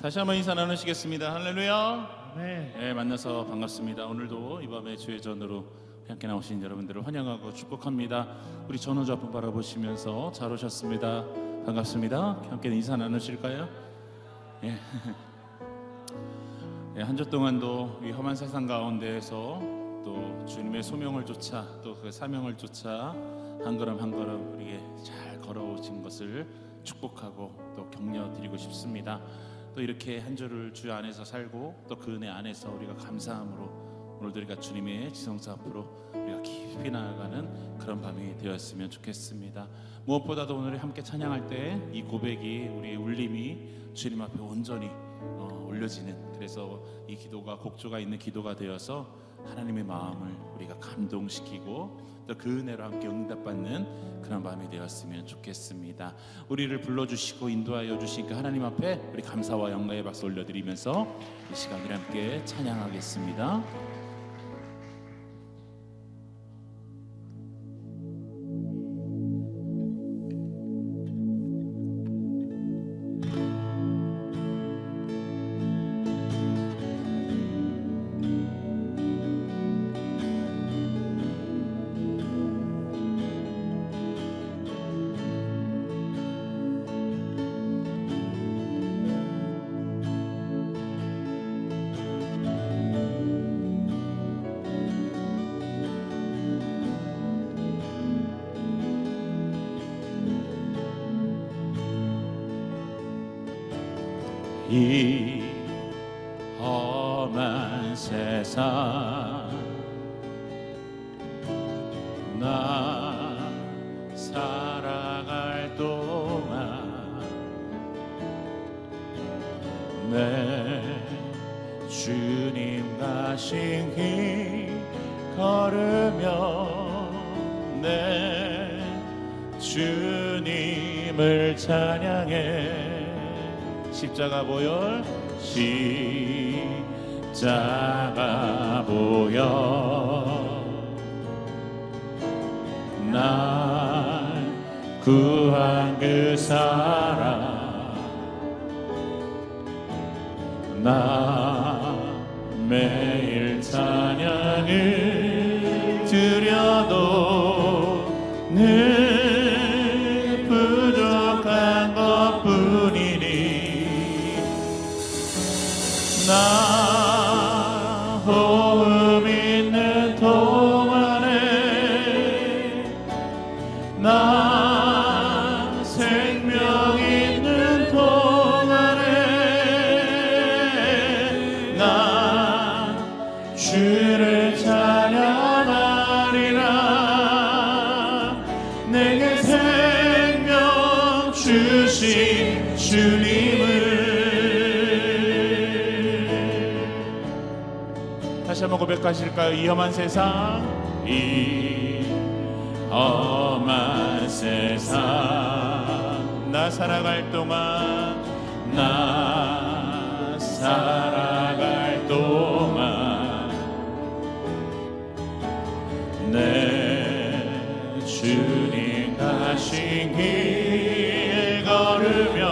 다시 한번 인사 나누시겠습니다. 할렐루야. 네. 만나서 반갑습니다. 오늘도 이 밤에 주의 전으로 함께 나오신 여러분들을 환영하고 축복합니다. 우리 전우주 앞을 바라보시면서 잘 오셨습니다. 반갑습니다. 함께 인사 나누실까요? 예. 한 주 동안도 이 험한 세상 가운데에서 또 주님의 소명을 쫓아 또 그 사명을 쫓아 한 걸음 한 걸음 우리에게 잘 걸어오신 것을 축복하고 또 격려드리고 싶습니다. 또 이렇게 한 주를 주 안에서 살고 또 그 은혜 안에서 우리가 감사함으로 오늘도 우리가 주님의 지성소 앞으로 우리가 깊이 나아가는 그런 밤이 되었으면 좋겠습니다. 무엇보다도 오늘 함께 찬양할 때 이 고백이 우리의 울림이 주님 앞에 온전히 올려지는, 그래서 이 기도가 곡조가 있는 기도가 되어서 하나님의 마음을 우리가 감동시키고 또 그 은혜로 함께 응답받는 그런 마음이 되었으면 좋겠습니다. 우리를 불러주시고 인도하여 주신 그 하나님 앞에 우리 감사와 영광의 박수 올려드리면서 이 시간 우리 함께 찬양하겠습니다. 이 험한 세상 나 살아갈 동안 내 주님 가신 길 걸으며 내 주님을 찬양해. 십자가 보혈 십자가 보혈 날 구한 그 사랑 나 매일 찬양을 드려도 늘 부족한 것뿐이니 나 호흡 있는 동안에 나 생명 있는 동안에 나 주를 찬양하리라. 내게 생명 주신 주님을. 다시 한번 고백하실까요? 이 험한 세상, 이 험한 세상 나 살아갈 동안 나 살아갈 동안 내 주님 가신 길 걸으며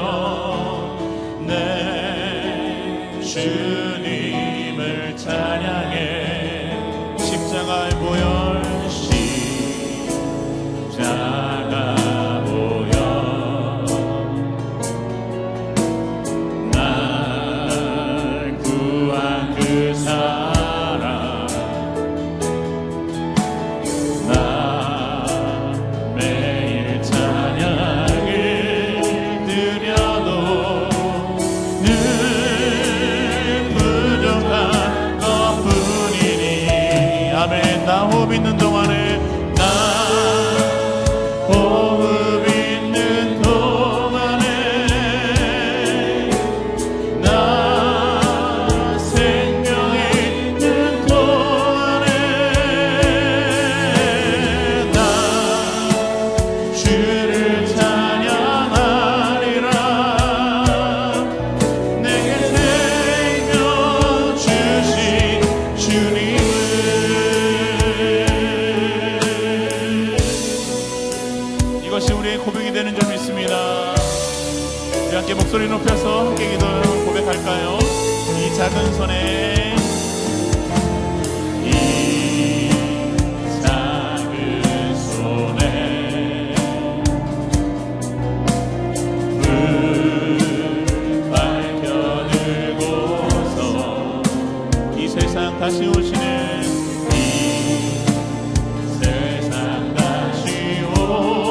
내 주님을 찬양해. 십자가의 보혈 십자가 보혈 날 구한 그 사랑 나 매일 찬양을 드려도 늘 부족한 것뿐이니. 아멘. 나 호흡 있는 동안에 나 호흡 있는 동안에 나 생명 있는 동안에 나 주를 찬양하리라. 내게 생명 주신 주님을 목소리 높여서 함께 기도 고백할까요? 이 작은 손에 이 작은 손에 불 밝혀들고서 이 세상 다시 오시는 이 세상 다시 오시는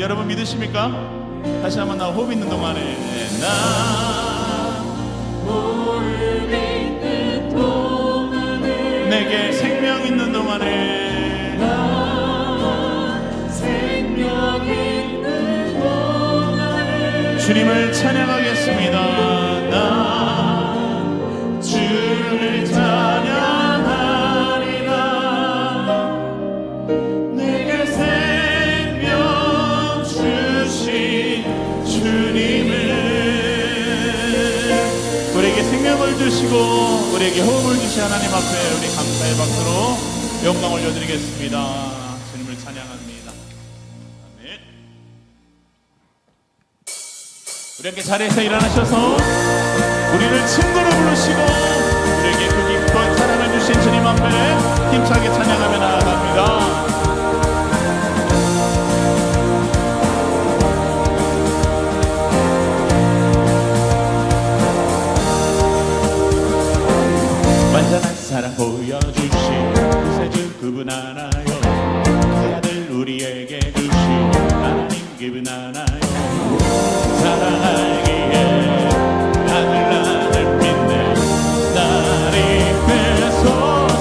여러분 믿으십니까? 다시 한번 나 호흡 있는 동안에 내게 생명 있는 동안에 주님을 찬양하겠습니다. 나 주를 찬양하리라. 내게 생명 주신 주님을 우리에게 생명을 주시고 우리에게 호흡을 주신 하나님 앞에 우리 감사의 박수로 영광 올려드리겠습니다. 주님을 찬양합니다. 아멘. 우리 함께 자리에서 일어나셔서 우리를 친구로 부르시고 우리에게 그 기쁜 사랑을 주신 주님 앞에 힘차게 찬양하며 나아갑니다. 그분 알아요. 그 아들 우리에게 주신 하나님 그분 알아요. 사랑하기에 아들 나를 믿네 날 이끄소서.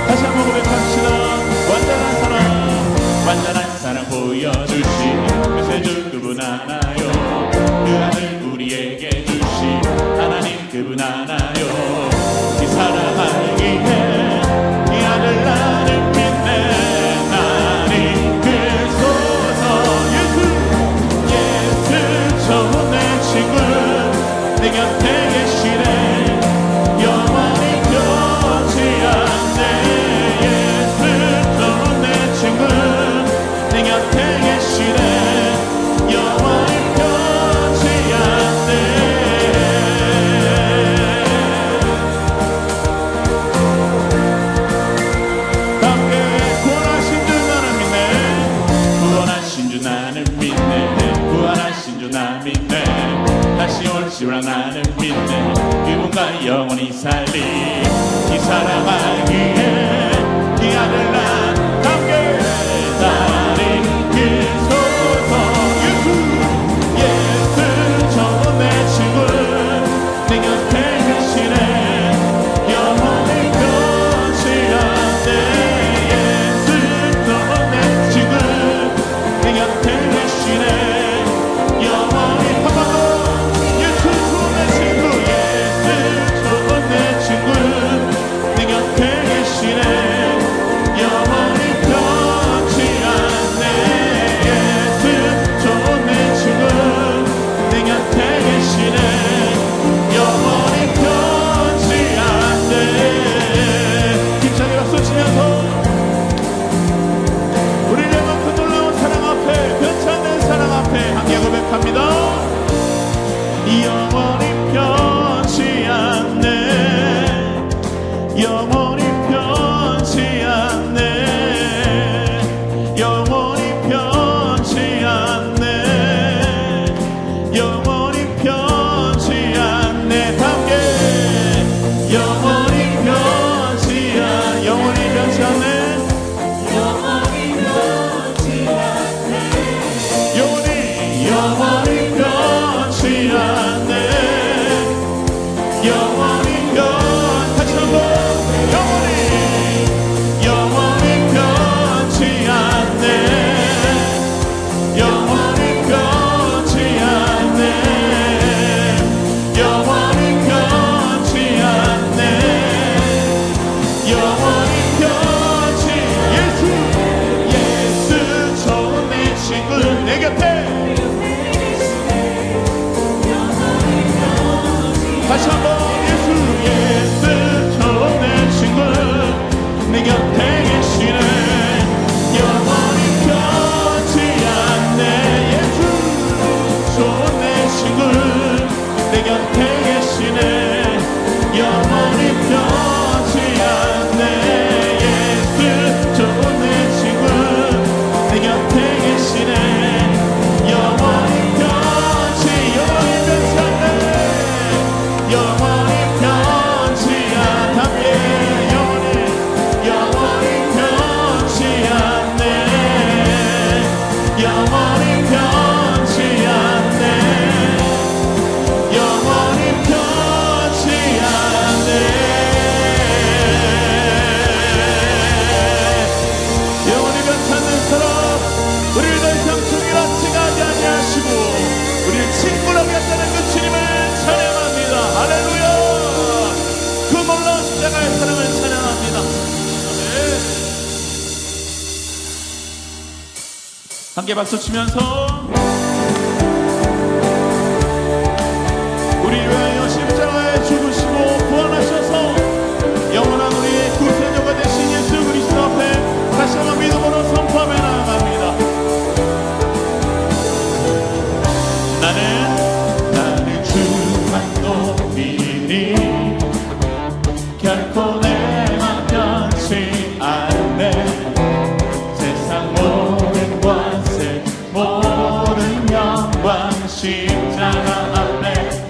다시 한번 고백합시다. 완전한 사랑 보여주신 구세주 그분 알아요. 그 아들 우리에게 주신 하나님 그분 알아요. 이 사랑하기에 이 아들 나를 믿네 날 이끌소서. 예수 좋은 내 친구 내 곁에 계시네 영원히 변치 않네. 예수 좋은 내 친구 내 곁에 계시네 영원히 변치 않네. 함께 구원하신 주 나는 믿네. 구원하신 주 나는 믿네. 구원하신 주 나는 믿네. 다시 올시라 나는 믿네. 그분과 영원히 살리. 이 사랑하기에 이 아들 난 함께 나를 이끌소서. 예수 좋은 내 친구 내 곁에 계시네 영원히 변치 않네. 예수 좋은 내 친구 내 곁에 계시네 영원히. 한 번 더. 예수 좋은 내 친구 예수 좋은 내 친구 내 곁에 계시네 영원히 변치 않네. 예수 좋은 내 친구 내 곁에 계시네 영원히 변치 않네. 힘차게 박수 치면서 우리의 그 놀라운 사랑 앞에 변치 않는 사랑 앞에 함께 고백합니다. 영원히 변치 않네. 영원히 변치 않네. 영원히 변치 않네. 영원히 변치 않네. 함께 영원히 변치 않네. 영원히 변치 않네. 영원히 변치 않네. 영원히 다시 한번 영원히 변치 않네. 영원히 변치 않네. 영원히 변치 않네. 영원히 변치. 예수 좋은 내 친구 내 곁에. 다시 한번 예수 좋은 내 친구 내 곁에 계시네 영원히 변치 않네. 예수 좋은 내 친구 내 곁에 계시네 영원히 변치 않네. 예수 좋은 내 친구 내 곁에 계시네 영원히 변치 않네. 영원히 변치 않네. 영원히 변치 않네. 영원히 변치 않네. 영원히 변치 않네. 영원히 변치 않는 사람 우리를 더 이상 종이라 칭하지 아니하시고 우리를 친구라고 했다는 그 주님을 찬양합니다. 할렐루야. 그 놀라운 십자가의 사랑을 찬양합니다. 네. 함께 박수 치면서 우리 위하여 십자가에 죽으시고 구원하셔서 영원한 우리의 구세주가 되신 예수 그리스도 앞에 다시 한번 믿음으로 선포하며 나아갑니다. 나는 주만 높이니 결코 내 맘 변치 않네. 세상 모든 권세 모든 영광 십자가 앞에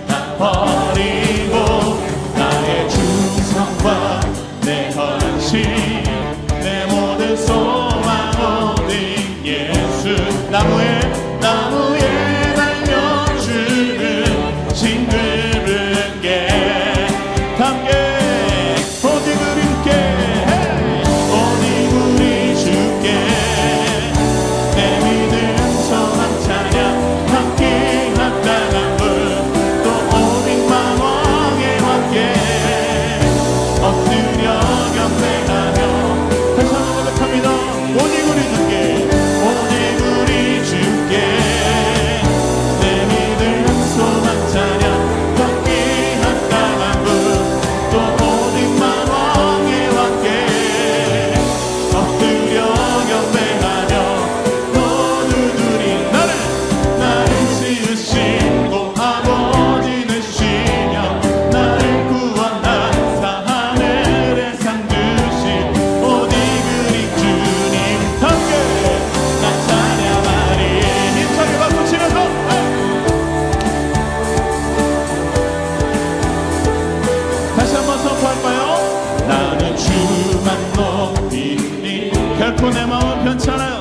결코 내 마음 변치 않아요.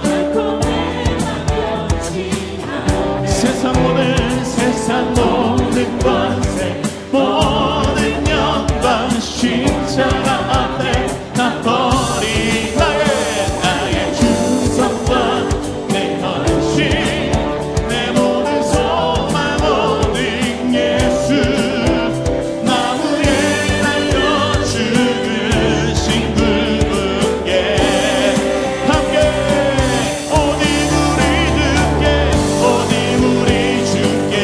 세상 모든 권세 모든 영광 십자가 앞에 다 버린 나의 충성과 내 헌신 내 모든 소망 오직 예수 나무에 달려 죽으신 그분께 함께 오직 우리 주께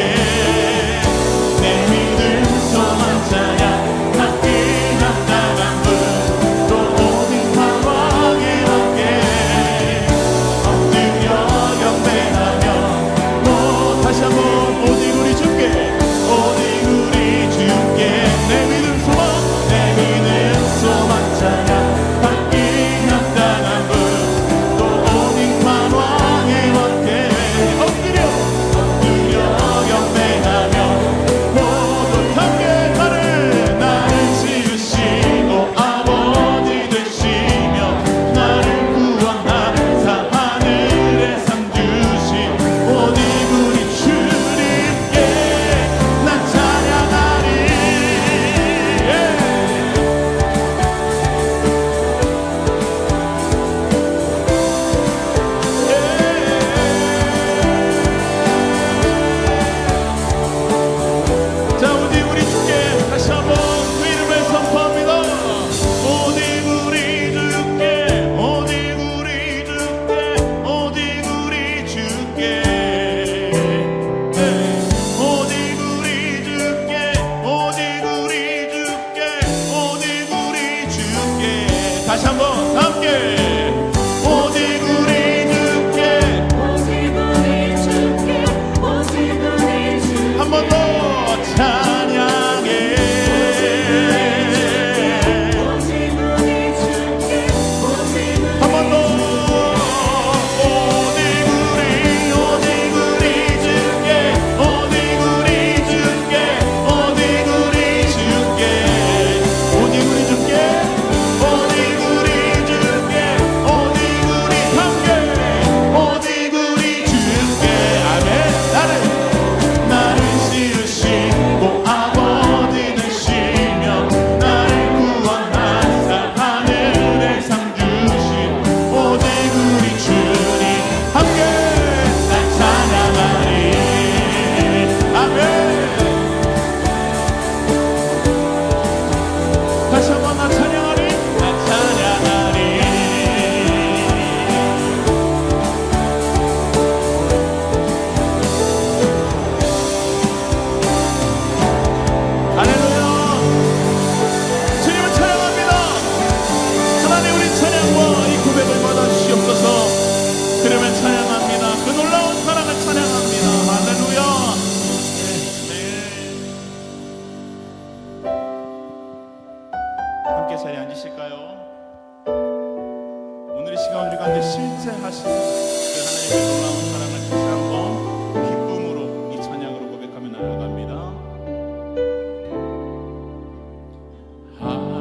내 믿음 소망 찬양 받기 합당한 분 또 오직 방황에 함께 엎드려 경배하며 다시 한번 오직 우리 주께 내 믿음 소망 찬양 받기 합당한 분 또 오직 만왕의 왕께 엎드려 경배하며 모두 함께 나를 지으시고 아버지 되시며 나를 구원하사 하늘에 상 주신 오직 우리 주님께 난 찬양하리. 자, 오직 우리 주께 다시 한번 그 이름을 선포합니다. 오직 우리 주께 오직 우리 주께 오직 우리 주께 오직 우리 주께 오직 우리 주께 오직 우리 주께 다시 한번 함께 오직 우리 주께 한 번 더 찬양해 한 번 더 오직 우리 주께 오직 우리 주께 오직 우리 주께 오직 우리 주께 오직 우리 주께 오직 우리 함께 오직 우리 주께 아멘. 나를 지으시고 아버지 되시며 나를 구원하사 하늘에 상 주신 오직 우리 주님 함께 날 찬양하리. 아멘. 다시 한번 나 찬양하리. 나 찬양하리. 할렐루야. 주님을 찬양합니다. 하나님 우리 찬양과 이 고백을 받아 주시옵소서. 그러면 찬양합니다. 그 놀라운 사랑을 찬양합니다. 할렐루야. 함께 자리에 앉으실까요? 오늘 이 시간 우리 가운데 실제하신 그 하나님의 놀라운 사랑을 다시 한번 기쁨으로 이 찬양으로 고백하며 나아갑니다.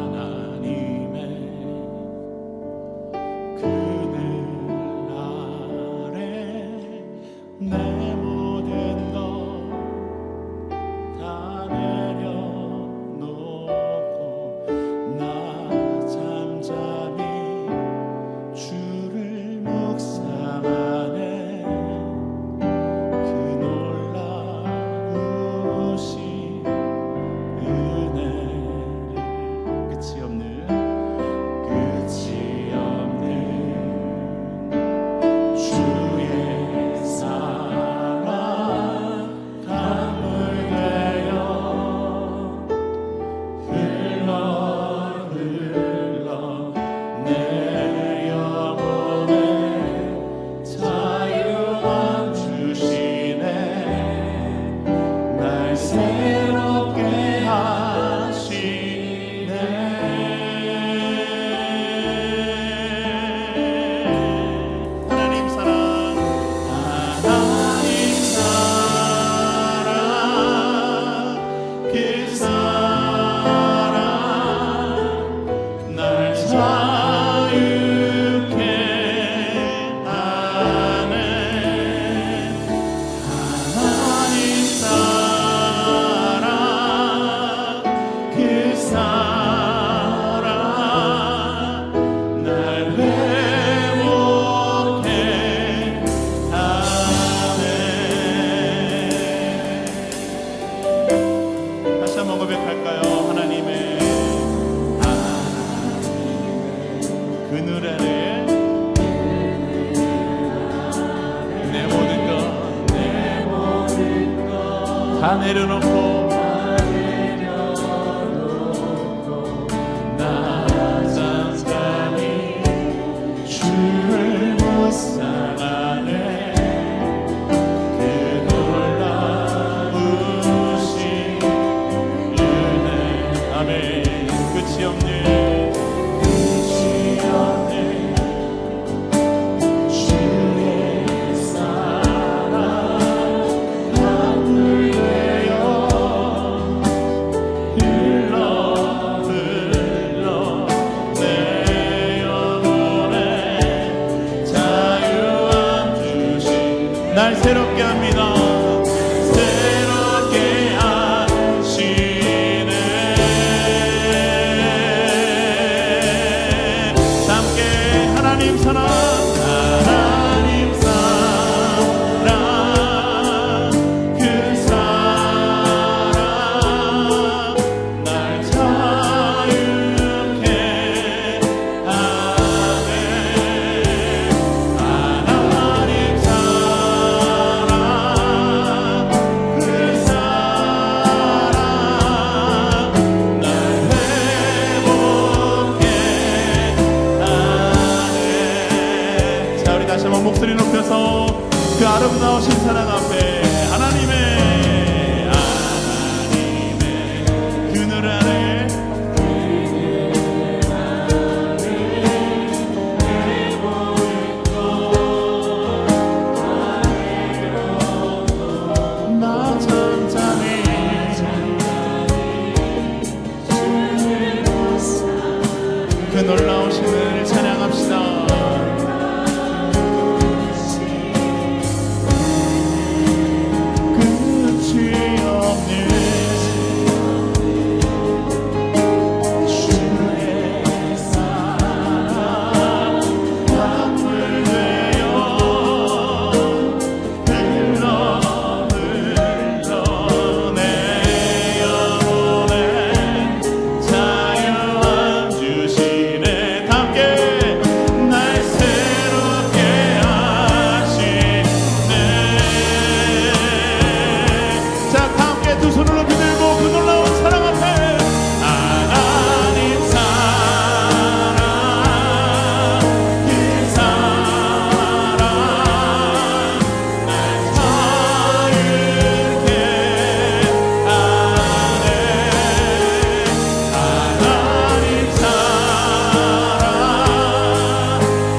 하나님의 그늘 아래 내 모든 것 다 내려놓고 나 잠잠히 주를 묵상하네. 다 내려놓고 나 잠잠히 주를 묵상하네. 그 놀라우신 은혜. 아멘. 끝이 없네. 날 새롭게 합니다. 새롭게 하시네. 함께 하나님 사랑, 하나님 사랑, 그 사랑 날 자유케 하네. 하나님 사랑, 그 사랑 날 회복케 하네. 자, 우리 다시 한번 목소리 높여서 그 아름다우신 사랑 앞에 하나님의 그늘 안에 나 잠잠히 그 놀라우신 은혜를 찬양합시다. 끝이 없는 주의 사랑 강물 되어 흘러 내 영혼에 자유함 주시네. 함께 날 새롭게 하시네. 자, 함께 두 손을 높이 들고 그 놀라운 사랑 앞에 하나님 사랑, 그 사랑 날 자유케 하네. 하나님 사랑,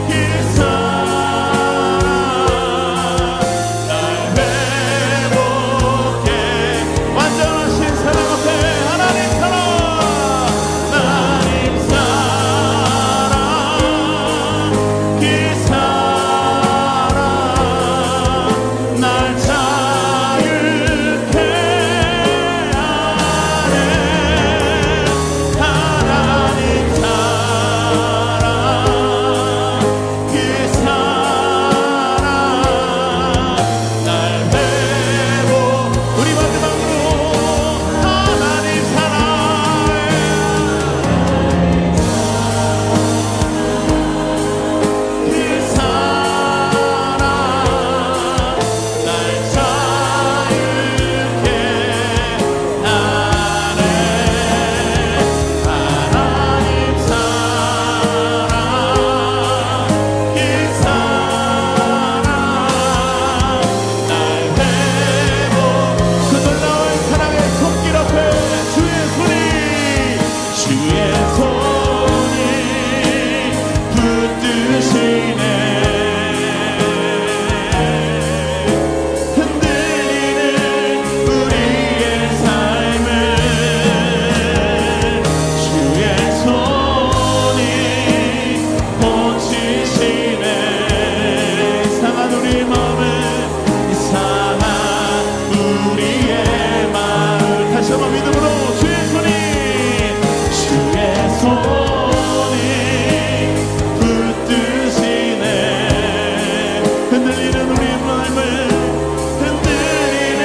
그 사랑 날 회복해. 완전하신 사랑 앞에 하나님 사랑, 하나님 사랑, 그 사랑 날 자유케 하네. 하나님 사랑, 그 사랑 날 회복. 우리 마지막으로 하나님 사랑, 그 사랑 날 자유케 하네. 하나님 사랑, 그 사랑 날 회복. 그 놀라운 사랑의 손길 앞에 주의 손이 붙드시네. 흔들리는 우리의 삶을 주의 손이 고치시네. 상한 우리 마음을, 상한 우리의 마음 다시 한번 믿음으로 주의 손이 붙드시네. 흔들리는 우리의 삶을, 흔들리는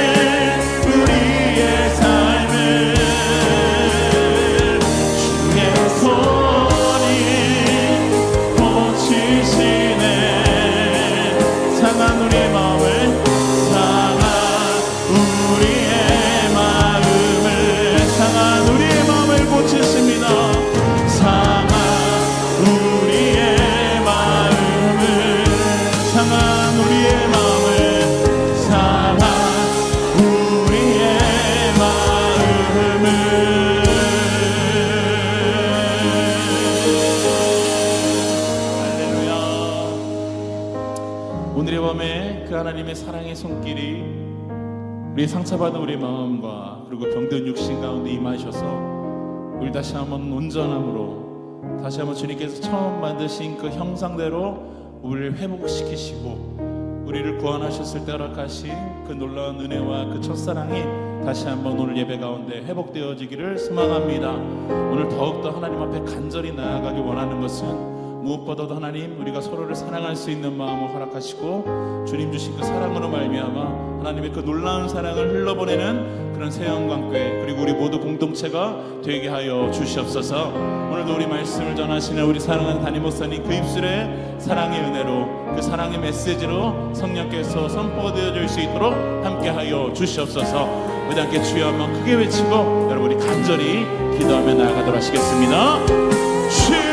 우리의 삶을 주의 손이 고치시네. 상한 우리의 마음을, 상한 우리의 오늘의 밤에 그 하나님의 사랑의 손길이 우리 상처받은 우리 마음과 그리고 병든 육신 가운데 임하셔서 우리 다시 한번 온전함으로 다시 한번 주님께서 처음 만드신 그 형상대로 우리를 회복시키시고 우리를 구원하셨을 때 허락하신 그 놀라운 은혜와 그 첫사랑이 다시 한번 오늘 예배 가운데 회복되어지기를 소망합니다. 오늘 더욱더 하나님 앞에 간절히 나아가기 원하는 것은 무엇보다도 하나님, 우리가 서로를 사랑할 수 있는 마음을 허락하시고 주님 주신 그 사랑으로 말미암아 하나님의 그 놀라운 사랑을 흘러보내는 그런 새영광교회, 그리고 우리 모두 공동체가 되게 하여 주시옵소서. 오늘도 우리 말씀을 전하시는 우리 사랑하는 담임 목사님 그 입술에 사랑의 은혜로, 그 사랑의 메시지로 성령께서 선포되어질 수 있도록 함께하여 주시옵소서. 우리 함께 주여 한번 크게 외치고 여러분이 간절히 기도하며 나아가도록 하시겠습니다. 주여!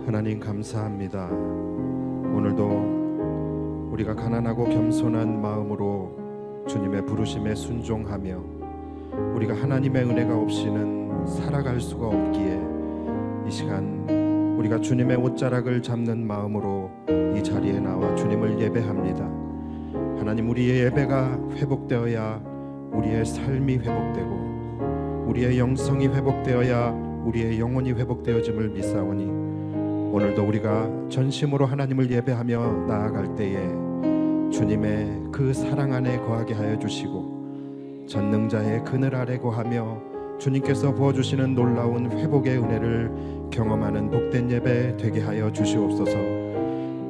하나님 감사합니다. 오늘도 우리가 가난하고 겸손한 마음으로 주님의 부르심에 순종하며 우리가 하나님의 은혜가 없이는 살아갈 수가 없기에 이 시간 우리가 주님의 옷자락을 잡는 마음으로 이 자리에 나와 주님을 예배합니다. 하나님, 우리의 예배가 회복되어야 우리의 삶이 회복되고 우리의 영성이 회복되어야 우리의 영혼이 회복되어짐을 믿사오니 오늘도 우리가 전심으로 하나님을 예배하며 나아갈 때에 주님의 그 사랑 안에 거하게 하여 주시고 전능자의 그늘 아래 거하며 주님께서 부어주시는 놀라운 회복의 은혜를 경험하는 복된 예배 되게 하여 주시옵소서.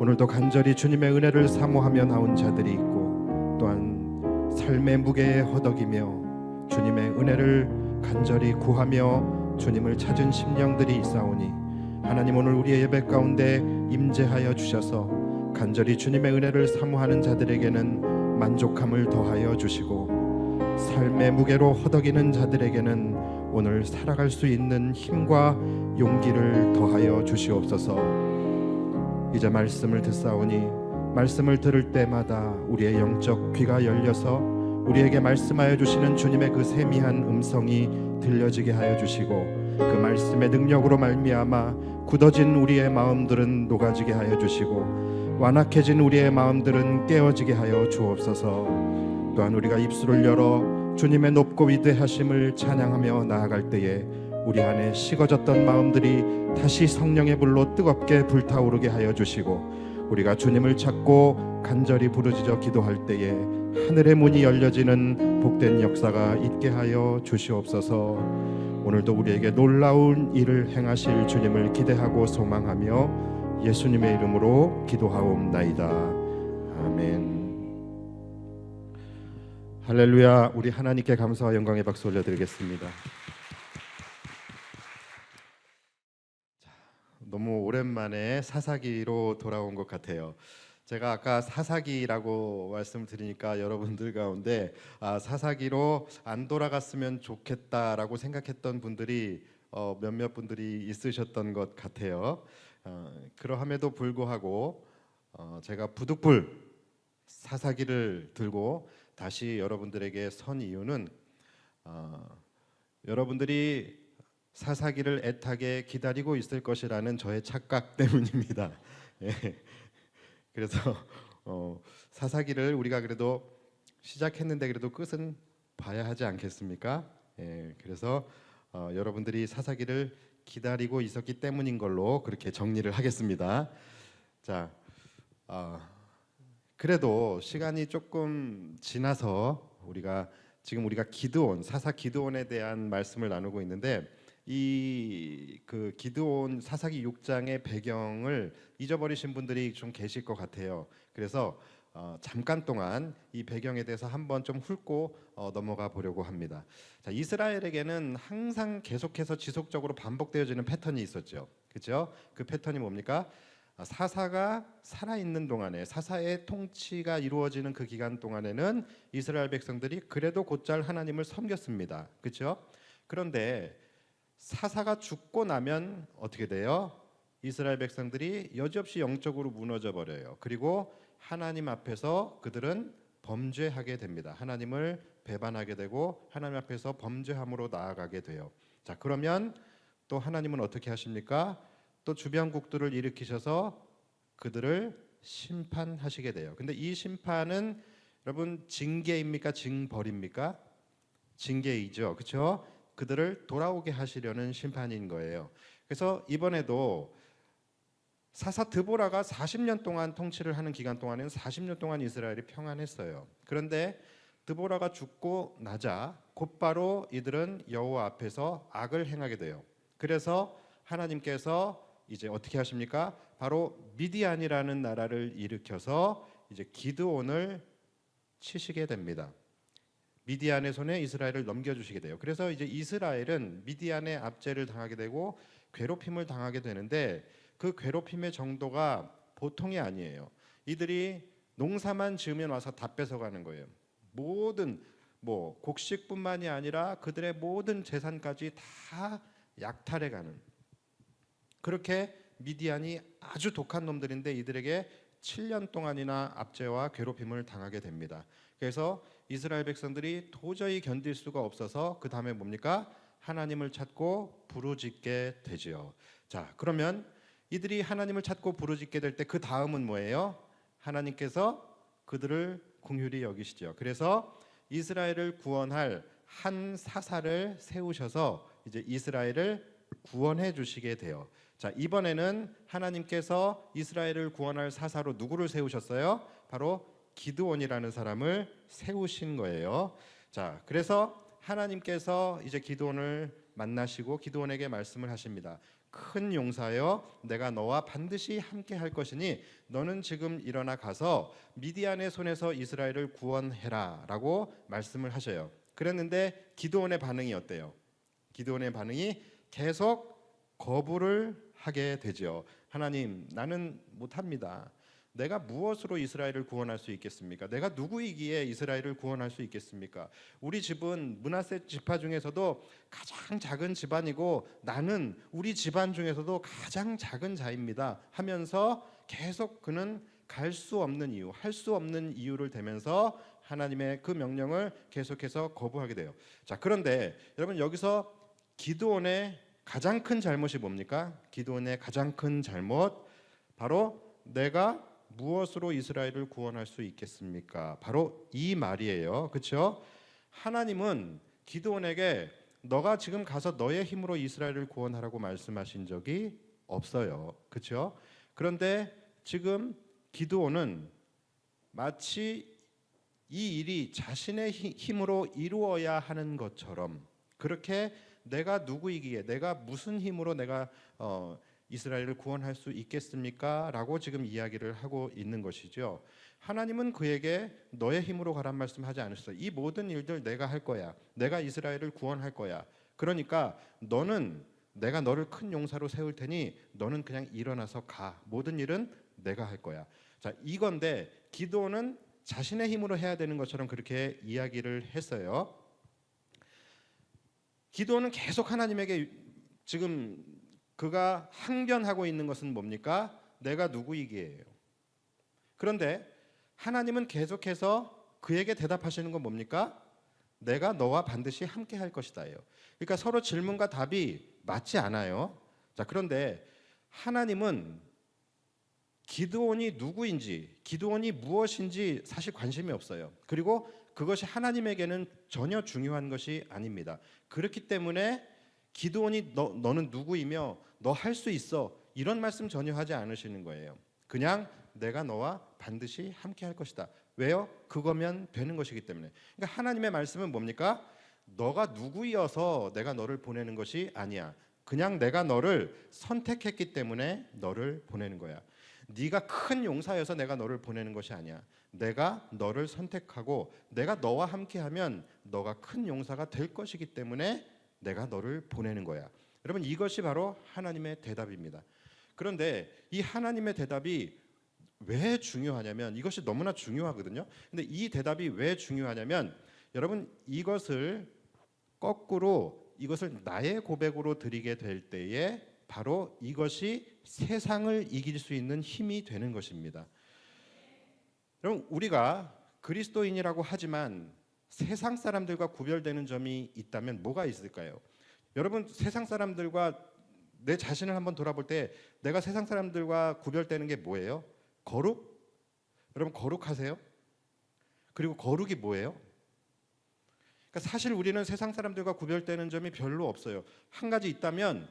오늘도 간절히 주님의 은혜를 사모하며 나온 자들이 있고 또한 삶의 무게에 허덕이며 주님의 은혜를 간절히 구하며 주님을 찾은 심령들이 있사오니 하나님, 오늘 우리의 예배 가운데 임재하여 주셔서 간절히 주님의 은혜를 사모하는 자들에게는 만족함을 더하여 주시고 삶의 무게로 허덕이는 자들에게는 오늘 살아갈 수 있는 힘과 용기를 더하여 주시옵소서. 이제 말씀을 듣사오니 말씀을 들을 때마다 우리의 영적 귀가 열려서 우리에게 말씀하여 주시는 주님의 그 세미한 음성이 들려지게 하여 주시고 그 말씀의 능력으로 말미암아 굳어진 우리의 마음들은 녹아지게 하여 주시고 완악해진 우리의 마음들은 깨어지게 하여 주옵소서. 또한 우리가 입술을 열어 주님의 높고 위대하심을 찬양하며 나아갈 때에 우리 안에 식어졌던 마음들이 다시 성령의 불로 뜨겁게 불타오르게 하여 주시고 우리가 주님을 찾고 간절히 부르짖어 기도할 때에 하늘의 문이 열려지는 복된 역사가 있게 하여 주시옵소서. 오늘도 우리에게 놀라운 일을 행하실 주님을 기대하고 소망하며 예수님의 이름으로 기도하옵나이다. 아멘. 할렐루야. 우리 하나님께 감사와 영광의 박수 올려드리겠습니다. 너무 오랜만에 사사기로 돌아온 것 같아요. 제가 아까 사사기라고 말씀드리니까 여러분들 가운데 사사기로 안 돌아갔으면 좋겠다라고 생각했던 분들이 몇몇 분들이 있으셨던 것 같아요. 그러함에도 불구하고 제가 부득불 사사기를 들고 다시 여러분들에게 선 이유는 여러분들이 사사기를 애타게 기다리고 있을 것이라는 저의 착각 때문입니다. 예. 그래서 사사기를 우리가 그래도 시작했는데 그래도 끝은 봐야 하지 않겠습니까? 예. 그래서 여러분들이 사사기를 기다리고 있었기 때문인 걸로 그렇게 정리를 하겠습니다. 자, 그래도 시간이 조금 지나서 우리가 기드온, 사사 기드온에 대한 말씀을 나누고 있는데 이 그 기드온 사사기 6장의 배경을 잊어버리신 분들이 좀 계실 것 같아요. 그래서 잠깐 동안 이 배경에 대해서 한번 좀 훑고 넘어가 보려고 합니다. 자, 이스라엘에게는 항상 계속해서 지속적으로 반복되어지는 패턴이 있었죠. 그렇죠? 그 패턴이 뭡니까? 사사가 살아있는 동안에, 사사의 통치가 이루어지는 그 기간 동안에는 이스라엘 백성들이 그래도 곧잘 하나님을 섬겼습니다. 그렇죠? 그런데 사사가 죽고 나면 어떻게 돼요? 이스라엘 백성들이 여지없이 영적으로 무너져 버려요. 그리고 하나님 앞에서 그들은 범죄하게 됩니다. 하나님을 배반하게 되고 하나님 앞에서 범죄함으로 나아가게 돼요. 자, 그러면 또 하나님은 어떻게 하십니까? 또 주변국들을 일으키셔서 그들을 심판하시게 돼요. 근데 이 심판은 여러분 징계입니까? 징벌입니까? 징계이죠. 그렇죠? 그들을 돌아오게 하시려는 심판인 거예요. 그래서 이번에도 사사 드보라가 40년 동안 통치를 하는 기간 동안에는 40년 동안 이스라엘이 평안했어요. 그런데 드보라가 죽고 나자 곧바로 이들은 여호와 앞에서 악을 행하게 돼요. 그래서 하나님께서 이제 어떻게 하십니까? 바로 미디안이라는 나라를 일으켜서 이제 기드온을 치시게 됩니다. 미디안의 손에 이스라엘을 넘겨주시게 돼요. 그래서 이제 이스라엘은 미디안의 압제를 당하게 되고 괴롭힘을 당하게 되는데 그 괴롭힘의 정도가 보통이 아니에요. 이들이 농사만 지으면 와서 다 뺏어가는 거예요. 모든 곡식뿐만이 아니라 그들의 모든 재산까지 다 약탈해가는, 그렇게 미디안이 아주 독한 놈들인데 이들에게 7년 동안이나 압제와 괴롭힘을 당하게 됩니다. 그래서 이스라엘 백성들이 도저히 견딜 수가 없어서 그 다음에 뭡니까? 하나님을 찾고 부르짖게 되지요. 자, 그러면 이들이 하나님을 찾고 부르짖게 될 때 그 다음은 뭐예요? 하나님께서 그들을 긍휼히 여기시죠. 그래서 이스라엘을 구원할 한 사사를 세우셔서 이제 이스라엘을 구원해 주시게 돼요. 자, 이번에는 하나님께서 이스라엘을 구원할 사사로 누구를 세우셨어요? 바로 기드온이라는 사람을 세우신 거예요. 자, 그래서 하나님께서 이제 기드온을 만나시고 기드온에게 말씀을 하십니다. 큰 용사여, 내가 너와 반드시 함께 할 것이니 너는 지금 일어나 가서 미디안의 손에서 이스라엘을 구원해라 라고 말씀을 하셔요. 그랬는데 기드온의 반응이 어때요? 기드온의 반응이 계속 거부를 하게 되죠. 하나님, 나는 못합니다. 내가 무엇으로 이스라엘을 구원할 수 있겠습니까? 내가 누구이기에 이스라엘을 구원할 수 있겠습니까? 우리 집은 므낫세 지파 중에서도 가장 작은 집안이고 나는 우리 집안 중에서도 가장 작은 자입니다 하면서 계속 그는 갈 수 없는 이유, 할 수 없는 이유를 대면서 하나님의 그 명령을 계속해서 거부하게 돼요. 자, 그런데 여러분 여기서 기드온의 가장 큰 잘못이 뭡니까? 기드온의 가장 큰 잘못, 바로 내가 무엇으로 이스라엘을 구원할 수 있겠습니까? 바로 이 말이에요. 그렇죠? 하나님은 기드온에게 너가 지금 가서 너의 힘으로 이스라엘을 구원하라고 말씀하신 적이 없어요. 그렇죠? 그런데 지금 기드온은 마치 이 일이 자신의 힘으로 이루어야 하는 것처럼, 그렇게 내가 누구이기에, 내가 무슨 힘으로 내가 이스라엘을 구원할 수 있겠습니까? 라고 지금 이야기를 하고 있는 것이죠. 하나님은 그에게 너의 힘으로 가란 말씀하지 않으셨어요. 이 모든 일들 내가 할 거야. 내가 이스라엘을 구원할 거야. 그러니까 너는, 내가 너를 큰 용사로 세울 테니 너는 그냥 일어나서 가. 모든 일은 내가 할 거야. 자, 이건데 기드온은 자신의 힘으로 해야 되는 것처럼 그렇게 이야기를 했어요. 기드온은 계속 하나님에게 지금 그가 항변하고 있는 것은 뭡니까? 내가 누구이기에요. 그런데 하나님은 계속해서 그에게 대답하시는 건 뭡니까? 내가 너와 반드시 함께 할 것이다예요. 그러니까 서로 질문과 답이 맞지 않아요. 자, 그런데 하나님은 기드온이 누구인지, 기드온이 무엇인지 사실 관심이 없어요. 그리고 그것이 하나님에게는 전혀 중요한 것이 아닙니다. 그렇기 때문에 기드온이 너는 누구이며 너 할 수 있어, 이런 말씀 전혀 하지 않으시는 거예요. 그냥 내가 너와 반드시 함께 할 것이다, 왜요? 그거면 되는 것이기 때문에. 그러니까 하나님의 말씀은 뭡니까? 너가 누구이어서 내가 너를 보내는 것이 아니야. 그냥 내가 너를 선택했기 때문에 너를 보내는 거야. 네가 큰 용사여서 내가 너를 보내는 것이 아니야. 내가 너를 선택하고 내가 너와 함께하면 너가 큰 용사가 될 것이기 때문에 내가 너를 보내는 거야. 여러분, 이것이 바로 하나님의 대답입니다. 그런데 이 하나님의 대답이 왜 중요하냐면, 이것이 너무나 중요하거든요. 근데 이 대답이 왜 중요하냐면, 여러분, 이것을 거꾸로 이것을 나의 고백으로 드리게 될 때에 바로 이것이 세상을 이길 수 있는 힘이 되는 것입니다. 여러분, 우리가 그리스도인이라고 하지만 세상 사람들과 구별되는 점이 있다면 뭐가 있을까요? 여러분, 세상 사람들과 내 자신을 한번 돌아볼 때 내가 세상 사람들과 구별되는 게 뭐예요? 거룩? 여러분, 거룩하세요? 그리고 거룩이 뭐예요? 그러니까 사실 우리는 세상 사람들과 구별되는 점이 별로 없어요. 한 가지 있다면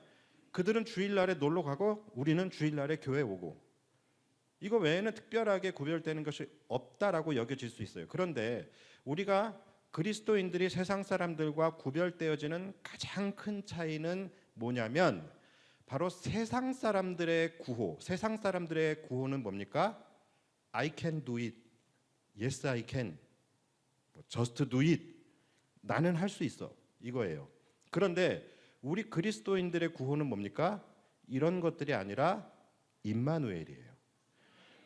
그들은 주일날에 놀러 가고 우리는 주일날에 교회 오고, 이거 외에는 특별하게 구별되는 것이 없다라고 여겨질 수 있어요. 그런데 우리가 그리스도인들이 세상 사람들과 구별되어지는 가장 큰 차이는 뭐냐면 바로 세상 사람들의 구호. 세상 사람들의 구호는 뭡니까? I can do it. Yes, I can. Just do it. 나는 할 수 있어. 이거예요. 그런데 우리 그리스도인들의 구호는 뭡니까? 이런 것들이 아니라 임마누엘이에요.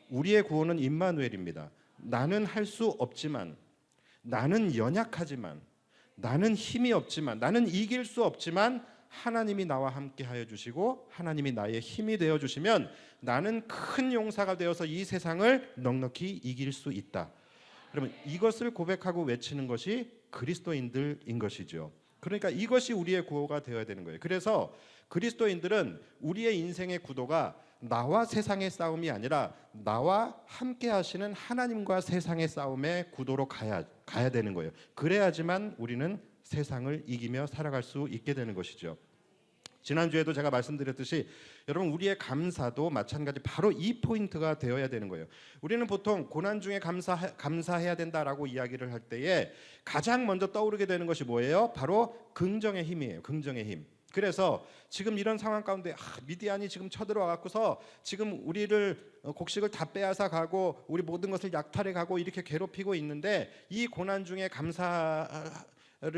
우리의 구호는 임마누엘입니다. 나는 할 수 없지만, 나는 연약하지만, 나는 힘이 없지만, 나는 이길 수 없지만 하나님이 나와 함께 하여 주시고 하나님이 나의 힘이 되어 주시면 나는 큰 용사가 되어서 이 세상을 넉넉히 이길 수 있다. 여러분, 이것을 고백하고 외치는 것이 그리스도인들인 것이죠. 그러니까 이것이 우리의 구호가 되어야 되는 거예요. 그래서 그리스도인들은 우리의 인생의 구도가 나와 세상의 싸움이 아니라 나와 함께 하시는 하나님과 세상의 싸움의 구도로 가야 되는 거예요. 그래야지만 우리는 세상을 이기며 살아갈 수 있게 되는 것이죠. 지난주에도 제가 말씀드렸듯이 여러분, 우리의 감사도 마찬가지 바로 이 포인트가 되어야 되는 거예요. 우리는 보통 고난 중에 감사해야 된다라고 이야기를 할 때에 가장 먼저 떠오르게 되는 것이 뭐예요? 바로 긍정의 힘이에요. 긍정의 힘. 그래서 지금 이런 상황 가운데 미디안이 지금 쳐들어와 갖고서 지금 우리를 곡식을 다 빼앗아 가고 우리 모든 것을 약탈해 가고 이렇게 괴롭히고 있는데 이 고난 중에 감사를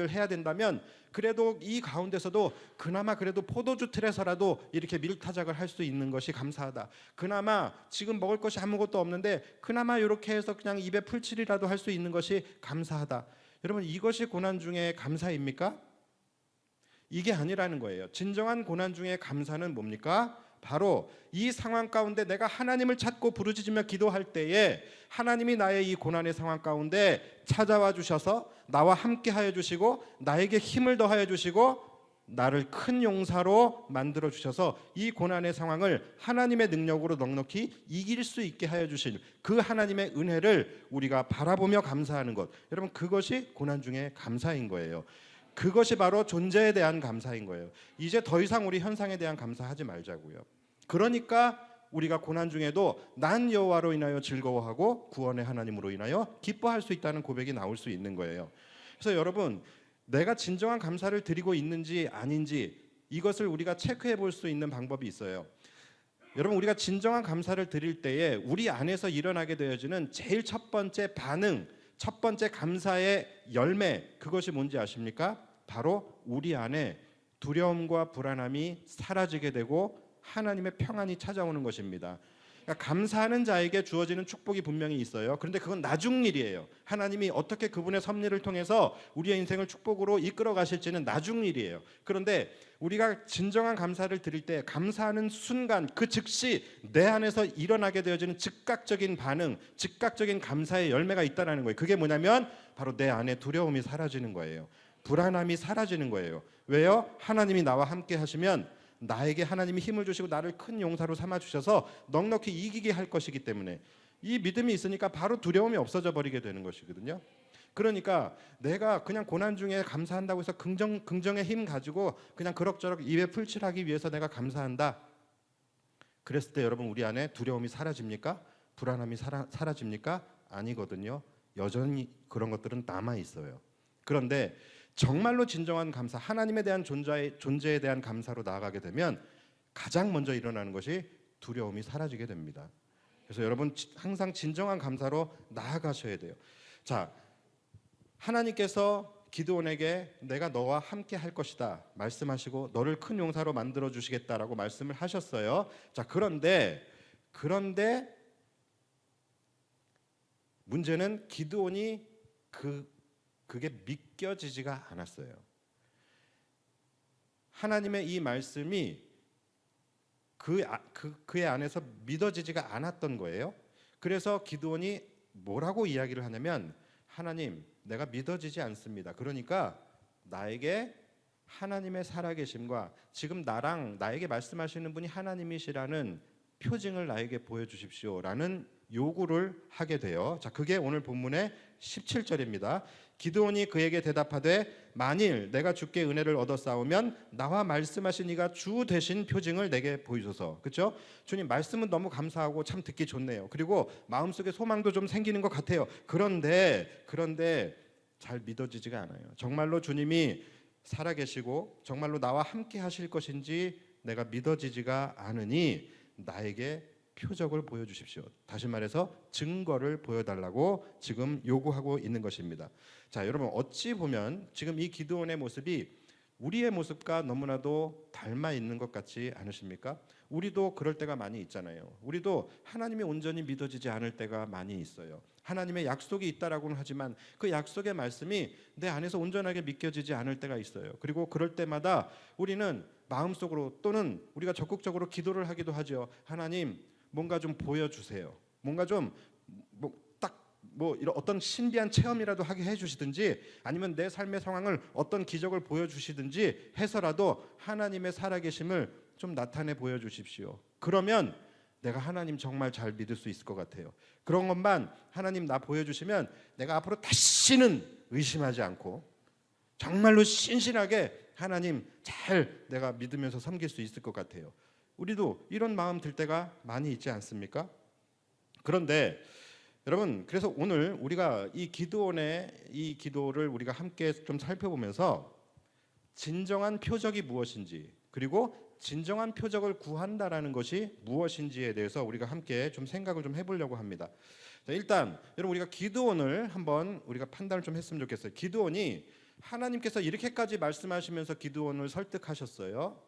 해야 된다면 그래도 이 가운데서도 그나마 그래도 포도주 틀에서라도 이렇게 밀타작을 할 수 있는 것이 감사하다. 그나마 지금 먹을 것이 아무것도 없는데 그나마 이렇게 해서 그냥 입에 풀칠이라도 할 수 있는 것이 감사하다. 여러분, 이것이 고난 중에 감사입니까? 이게 아니라는 거예요. 진정한 고난 중에 감사는 뭡니까? 바로 이 상황 가운데 내가 하나님을 찾고 부르짖으며 기도할 때에 하나님이 나의 이 고난의 상황 가운데 찾아와 주셔서 나와 함께 하여 주시고 나에게 힘을 더하여 주시고 나를 큰 용사로 만들어 주셔서 이 고난의 상황을 하나님의 능력으로 넉넉히 이길 수 있게 하여 주실 그 하나님의 은혜를 우리가 바라보며 감사하는 것, 여러분, 그것이 고난 중에 감사인 거예요. 그것이 바로 존재에 대한 감사인 거예요. 이제 더 이상 우리 현상에 대한 감사하지 말자고요. 그러니까 우리가 고난 중에도 난 여호와로 인하여 즐거워하고 구원의 하나님으로 인하여 기뻐할 수 있다는 고백이 나올 수 있는 거예요. 그래서 여러분, 내가 진정한 감사를 드리고 있는지 아닌지 이것을 우리가 체크해 볼 수 있는 방법이 있어요. 여러분, 우리가 진정한 감사를 드릴 때에 우리 안에서 일어나게 되어지는 제일 첫 번째 반응, 첫 번째 감사의 열매, 그것이 뭔지 아십니까? 바로 우리 안에 두려움과 불안함이 사라지게 되고 하나님의 평안이 찾아오는 것입니다. 그러니까 감사하는 자에게 주어지는 축복이 분명히 있어요. 그런데 그건 나중 일이에요. 하나님이 어떻게 그분의 섭리를 통해서 우리의 인생을 축복으로 이끌어 가실지는 나중 일이에요. 그런데 우리가 진정한 감사를 드릴 때 감사하는 순간 그 즉시 내 안에서 일어나게 되어지는 즉각적인 반응, 즉각적인 감사의 열매가 있다는 거예요. 그게 뭐냐면 바로 내 안에 두려움이 사라지는 거예요. 불안함이 사라지는 거예요. 왜요? 하나님이 나와 함께 하시면 나에게 하나님이 힘을 주시고 나를 큰 용사로 삼아 주셔서 넉넉히 이기게 할 것이기 때문에 이 믿음이 있으니까 바로 두려움이 없어져 버리게 되는 것이거든요. 그러니까 내가 그냥 고난 중에 감사한다고 해서 긍정의 힘 가지고 그냥 그럭저럭 입에 풀칠하기 위해서 내가 감사한다. 그랬을 때 여러분, 우리 안에 두려움이 사라집니까? 불안함이 사라집니까? 아니거든요. 여전히 그런 것들은 남아 있어요. 그런데 정말로 진정한 감사, 하나님에 대한 존재에 대한 감사로 나아가게 되면 가장 먼저 일어나는 것이 두려움이 사라지게 됩니다. 그래서 여러분 항상 진정한 감사로 나아가셔야 돼요. 자, 하나님께서 기드온에게 내가 너와 함께 할 것이다 말씀하시고 너를 큰 용사로 만들어 주시겠다라고 말씀을 하셨어요. 자, 그런데 문제는 기드온이 그게 믿겨지지가 않았어요. 하나님의 이 말씀이 그의 안에서 믿어지지가 않았던 거예요. 그래서 기드온이 뭐라고 이야기를 하냐면 하나님, 내가 믿어지지 않습니다. 그러니까 나에게 하나님의 살아계심과 지금 나에게 말씀하시는 분이 하나님이시라는 표징을 나에게 보여주십시오라는 요구를 하게 돼요. 자, 그게 오늘 본문의 17절입니다. 기드온이 그에게 대답하되 만일 내가 주께 은혜를 얻어 싸우면 나와 말씀하신 이가 주 되신 표징을 내게 보이소서. 그렇죠? 주님 말씀은 너무 감사하고 참 듣기 좋네요. 그리고 마음속에 소망도 좀 생기는 것 같아요. 그런데 잘 믿어지지가 않아요. 정말로 주님이 살아계시고 정말로 나와 함께 하실 것인지 내가 믿어지지가 않으니 나에게 표적을 보여주십시오. 다시 말해서 증거를 보여달라고 지금 요구하고 있는 것입니다. 자, 여러분 어찌 보면 지금 이 기드온의 모습이 우리의 모습과 너무나도 닮아 있는 것 같지 않으십니까? 우리도 그럴 때가 많이 있잖아요. 우리도 하나님이 온전히 믿어지지 않을 때가 많이 있어요. 하나님의 약속이 있다라고는 하지만 그 약속의 말씀이 내 안에서 온전하게 믿겨지지 않을 때가 있어요. 그리고 그럴 때마다 우리는 마음속으로 또는 우리가 적극적으로 기도를 하기도 하죠. 하나님 뭔가 좀 보여주세요. 뭔가 좀 이런 어떤 신비한 체험이라도 하게 해주시든지 아니면 내 삶의 상황을 어떤 기적을 보여주시든지 해서라도 하나님의 살아계심을 좀 나타내 보여주십시오. 그러면 내가 하나님 정말 잘 믿을 수 있을 것 같아요. 그런 것만 하나님 나 보여주시면 내가 앞으로 다시는 의심하지 않고 정말로 신신하게 하나님 잘 내가 믿으면서 섬길 수 있을 것 같아요. 우리도 이런 마음 들 때가 많이 있지 않습니까? 그런데 여러분, 그래서 오늘 우리가 이 기드온의 이 기도를 우리가 함께 좀 살펴보면서 진정한 표적이 무엇인지 그리고 진정한 표적을 구한다라는 것이 무엇인지에 대해서 우리가 함께 좀 생각을 좀 해보려고 합니다. 자, 일단 여러분 우리가 기드온을 한번 우리가 판단을 좀 했으면 좋겠어요. 기드온이 하나님께서 이렇게까지 말씀하시면서 기드온을 설득하셨어요.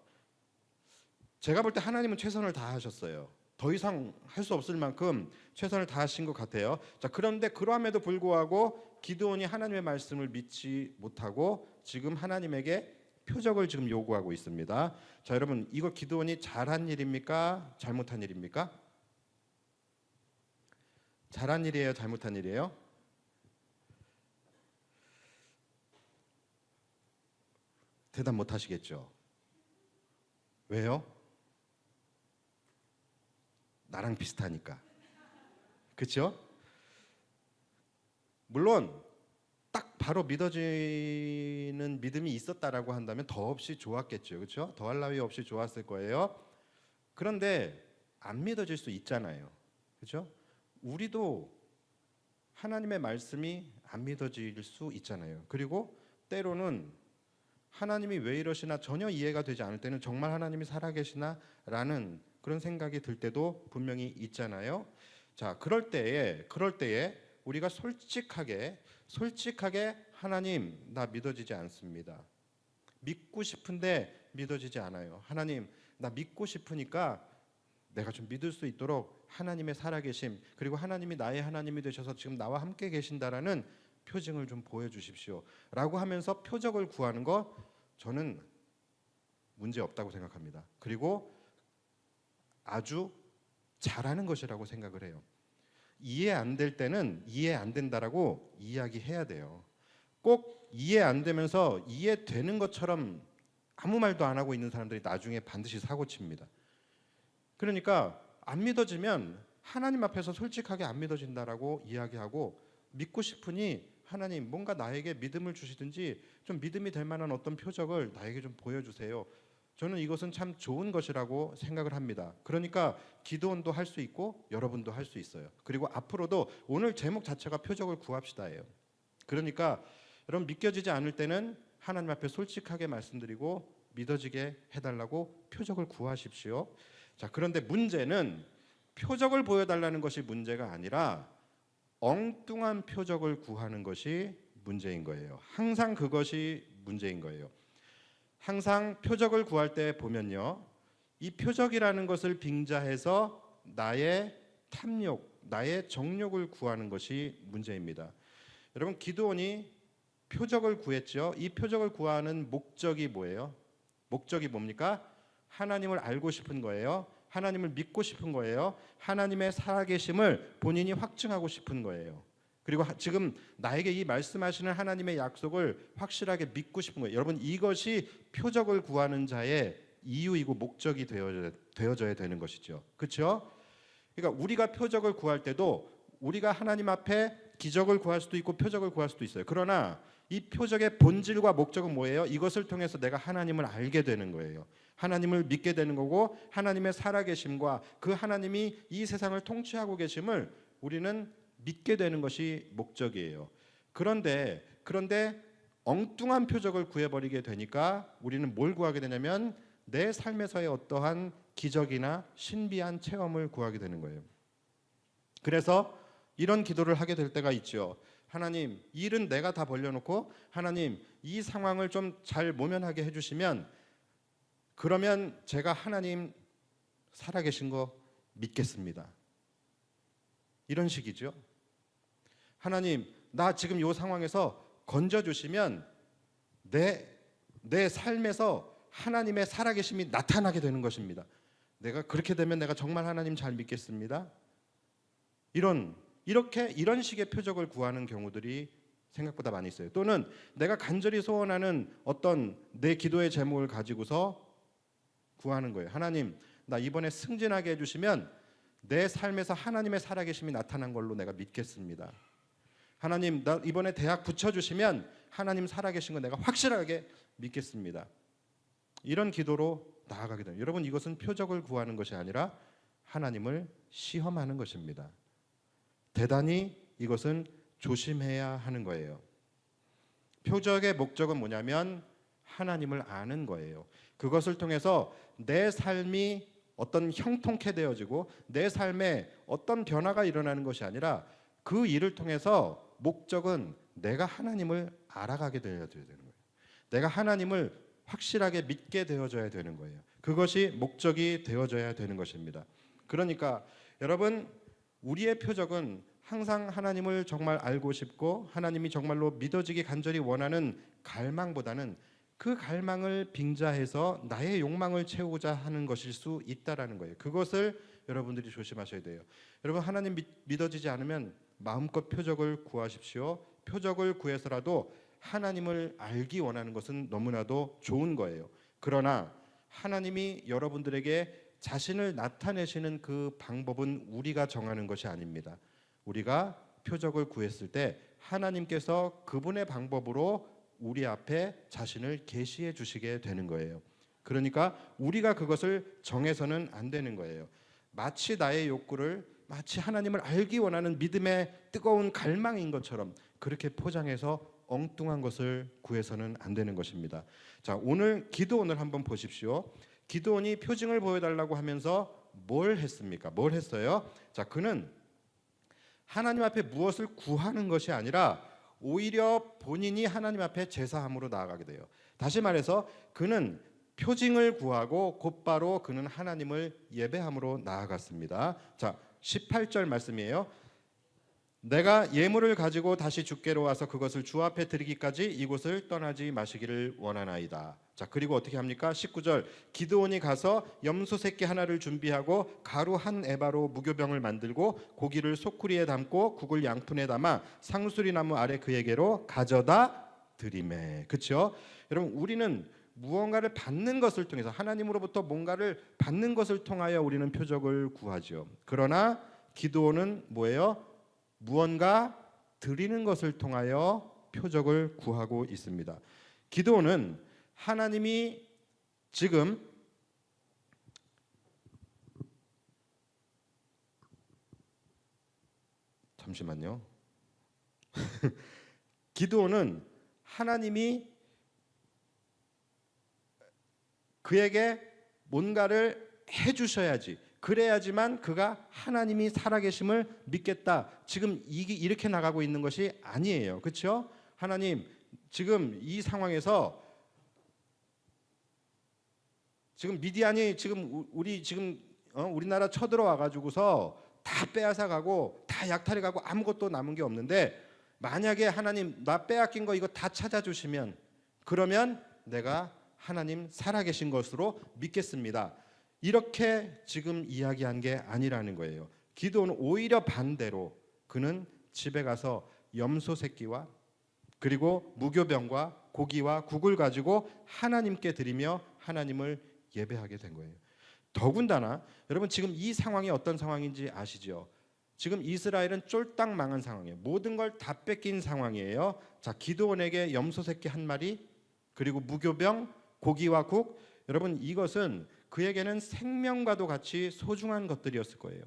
제가 볼 때 하나님은 최선을 다하셨어요. 더 이상 할 수 없을 만큼 최선을 다하신 것 같아요. 자, 그런데 그럼에도 불구하고 기드온이 하나님의 말씀을 믿지 못하고 지금 하나님에게 표적을 지금 요구하고 있습니다. 자, 여러분 이거 기드온이 잘한 일입니까? 잘못한 일입니까? 잘한 일이에요? 잘못한 일이에요? 대답 못 하시겠죠? 왜요? 나랑 비슷하니까. 그렇죠? 물론 딱 바로 믿어지는 믿음이 있었다라고 한다면 더없이 좋았겠죠. 그렇죠? 더할 나위 없이 좋았을 거예요. 그런데 안 믿어질 수 있잖아요. 그렇죠? 우리도 하나님의 말씀이 안 믿어질 수 있잖아요. 그리고 때로는 하나님이 왜 이러시나 전혀 이해가 되지 않을 때는 정말 하나님이 살아계시나라는 그런 생각이 들 때도 분명히 있잖아요. 자, 그럴 때에 우리가 솔직하게 하나님 나 믿어지지 않습니다. 믿고 싶은데 믿어지지 않아요. 하나님 나 믿고 싶으니까 내가 좀 믿을 수 있도록 하나님의 살아계심 그리고 하나님이 나의 하나님이 되셔서 지금 나와 함께 계신다라는 표징을 좀 보여주십시오 라고 하면서 표적을 구하는 거 저는 문제 없다고 생각합니다. 그리고 아주 잘하는 것이라고 생각을 해요. 이해 안 될 때는 이해 안 된다라고 이야기해야 돼요. 꼭 이해 안 되면서 이해되는 것처럼 아무 말도 안 하고 있는 사람들이 나중에 반드시 사고 칩니다. 그러니까 안 믿어지면 하나님 앞에서 솔직하게 안 믿어진다라고 이야기하고 믿고 싶으니 하나님 뭔가 나에게 믿음을 주시든지 좀 믿음이 될 만한 어떤 표적을 나에게 좀 보여주세요. 저는 이것은 참 좋은 것이라고 생각을 합니다. 그러니까 기도원도 할 수 있고 여러분도 할 수 있어요. 그리고 앞으로도 오늘 제목 자체가 표적을 구합시다예요. 그러니까 여러분 믿겨지지 않을 때는 하나님 앞에 솔직하게 말씀드리고 믿어지게 해달라고 표적을 구하십시오. 자, 그런데 문제는 표적을 보여달라는 것이 문제가 아니라 엉뚱한 표적을 구하는 것이 문제인 거예요. 항상 그것이 문제인 거예요. 항상 표적을 구할 때 보면요, 이 표적이라는 것을 빙자해서 나의 탐욕, 나의 정욕을 구하는 것이 문제입니다. 여러분, 기드온이 표적을 구했죠. 이 표적을 구하는 목적이 뭐예요? 목적이 뭡니까? 하나님을 알고 싶은 거예요. 하나님을 믿고 싶은 거예요. 하나님의 살아계심을 본인이 확증하고 싶은 거예요. 그리고 지금 나에게 이 말씀하시는 하나님의 약속을 확실하게 믿고 싶은 거예요. 여러분, 이것이 표적을 구하는 자의 이유이고 목적이 되어져야 되는 것이죠. 그렇죠? 그러니까 우리가 표적을 구할 때도 우리가 하나님 앞에 기적을 구할 수도 있고 표적을 구할 수도 있어요. 그러나 이 표적의 본질과 목적은 뭐예요? 이것을 통해서 내가 하나님을 알게 되는 거예요. 하나님을 믿게 되는 거고, 하나님의 살아계심과 그 하나님이 이 세상을 통치하고 계심을 우리는 믿게 되는 것이 목적이에요. 그런데 엉뚱한 표적을 구해버리게 되니까 우리는 뭘 구하게 되냐면 내 삶에서의 어떠한 기적이나 신비한 체험을 구하게 되는 거예요. 그래서 이런 기도를 하게 될 때가 있죠. 하나님, 일은 내가 다 벌려놓고 하나님, 이 상황을 좀 잘 모면하게 해주시면 그러면 제가 하나님 살아계신 거 믿겠습니다. 이런 식이죠. 하나님, 나 지금 이 상황에서 건져주시면 내 삶에서 하나님의 살아계심이 나타나게 되는 것입니다. 내가 그렇게 되면 내가 정말 하나님 잘 믿겠습니다. 이런 식의 표적을 구하는 경우들이 생각보다 많이 있어요. 또는 내가 간절히 소원하는 어떤 내 기도의 제목을 가지고서 구하는 거예요. 하나님, 나 이번에 승진하게 해주시면 내 삶에서 하나님의 살아계심이 나타난 걸로 내가 믿겠습니다. 하나님, 나 이번에 대학 붙여주시면 하나님 살아계신 거 내가 확실하게 믿겠습니다. 이런 기도로 나아가게 됩니다. 여러분, 이것은 표적을 구하는 것이 아니라 하나님을 시험하는 것입니다. 대단히 이것은 조심해야 하는 거예요. 표적의 목적은 뭐냐면 하나님을 아는 거예요. 그것을 통해서 내 삶이 어떤 형통케 되어지고 내 삶에 어떤 변화가 일어나는 것이 아니라 그 일을 통해서 목적은 내가 하나님을 알아가게 되어야 되는 거예요. 내가 하나님을 확실하게 믿게 되어져야 되는 거예요. 그것이 목적이 되어져야 되는 것입니다. 그러니까 여러분, 우리의 표적은 항상 하나님을 정말 알고 싶고 하나님이 정말로 믿어지기 간절히 원하는 갈망보다는 그 갈망을 빙자해서 나의 욕망을 채우고자 하는 것일 수 있다라는 거예요. 그것을 여러분들이 조심하셔야 돼요. 여러분, 하나님 믿어지지 않으면 마음껏 표적을 구하십시오. 표적을 구해서라도 하나님을 알기 원하는 것은 너무나도 좋은 거예요. 그러나 하나님이 여러분들에게 자신을 나타내시는 그 방법은 우리가 정하는 것이 아닙니다. 우리가 표적을 구했을 때 하나님께서 그분의 방법으로 우리 앞에 자신을 계시해 주시게 되는 거예요. 그러니까 우리가 그것을 정해서는 안 되는 거예요. 마치 나의 욕구를 마치 하나님을 알기 원하는 믿음의 뜨거운 갈망인 것처럼 그렇게 포장해서 엉뚱한 것을 구해서는 안 되는 것입니다. 자, 오늘 기드온을 한번 보십시오. 기드온이 표징을 보여달라고 하면서 뭘 했습니까? 뭘 했어요? 자, 그는 하나님 앞에 무엇을 구하는 것이 아니라 오히려 본인이 하나님 앞에 제사함으로 나아가게 돼요. 다시 말해서 그는 표징을 구하고 곧바로 그는 하나님을 예배함으로 나아갔습니다. 자, 18절 말씀이에요. 내가 예물을 가지고 다시 주께로 와서 그것을 주 앞에 드리기까지 이곳을 떠나지 마시기를 원하나이다. 자, 그리고 어떻게 합니까? 19절 기드온이 가서 염소 새끼 하나를 준비하고 가루 한 에바로 무교병을 만들고 고기를 소쿠리에 담고 국을 양푼에 담아 상수리 나무 아래 그에게로 가져다 드리매. 그렇죠? 여러분, 우리는 무언가를 받는 것을 통해서 하나님으로부터 뭔가를 받는 것을 통하여 우리는 표적을 구하죠. 그러나 기드온은 뭐예요? 무언가 드리는 것을 통하여 표적을 구하고 있습니다. 기드온은 하나님이 지금 잠시만요. 기드온은 하나님이 그에게 뭔가를 해주셔야지, 그래야지만 그가 하나님이 살아계심을 믿겠다, 지금 이렇게 나가고 있는 것이 아니에요. 그렇죠? 하나님, 지금 이 상황에서 지금 미디안이 지금 우리나라 쳐들어와 가지고서 다 빼앗아 가고 다 약탈해 가고 아무것도 남은 게 없는데, 만약에 하나님 나 빼앗긴 거 이거 다 찾아주시면, 그러면 내가 하나님 살아계신 것으로 믿겠습니다. 이렇게 지금 이야기한 게 아니라는 거예요. 기드온은 오히려 반대로 그는 집에 가서 염소 새끼와 그리고 무교병과 고기와 국을 가지고 하나님께 드리며 하나님을 예배하게 된 거예요. 더군다나 여러분, 지금 이 상황이 어떤 상황인지 아시죠? 지금 이스라엘은 쫄딱 망한 상황이에요. 모든 걸 다 뺏긴 상황이에요. 자, 기드온에게 염소 새끼 한 마리, 그리고 무교병, 고기와 국, 여러분 이것은 그에게는 생명과도 같이 소중한 것들이었을 거예요.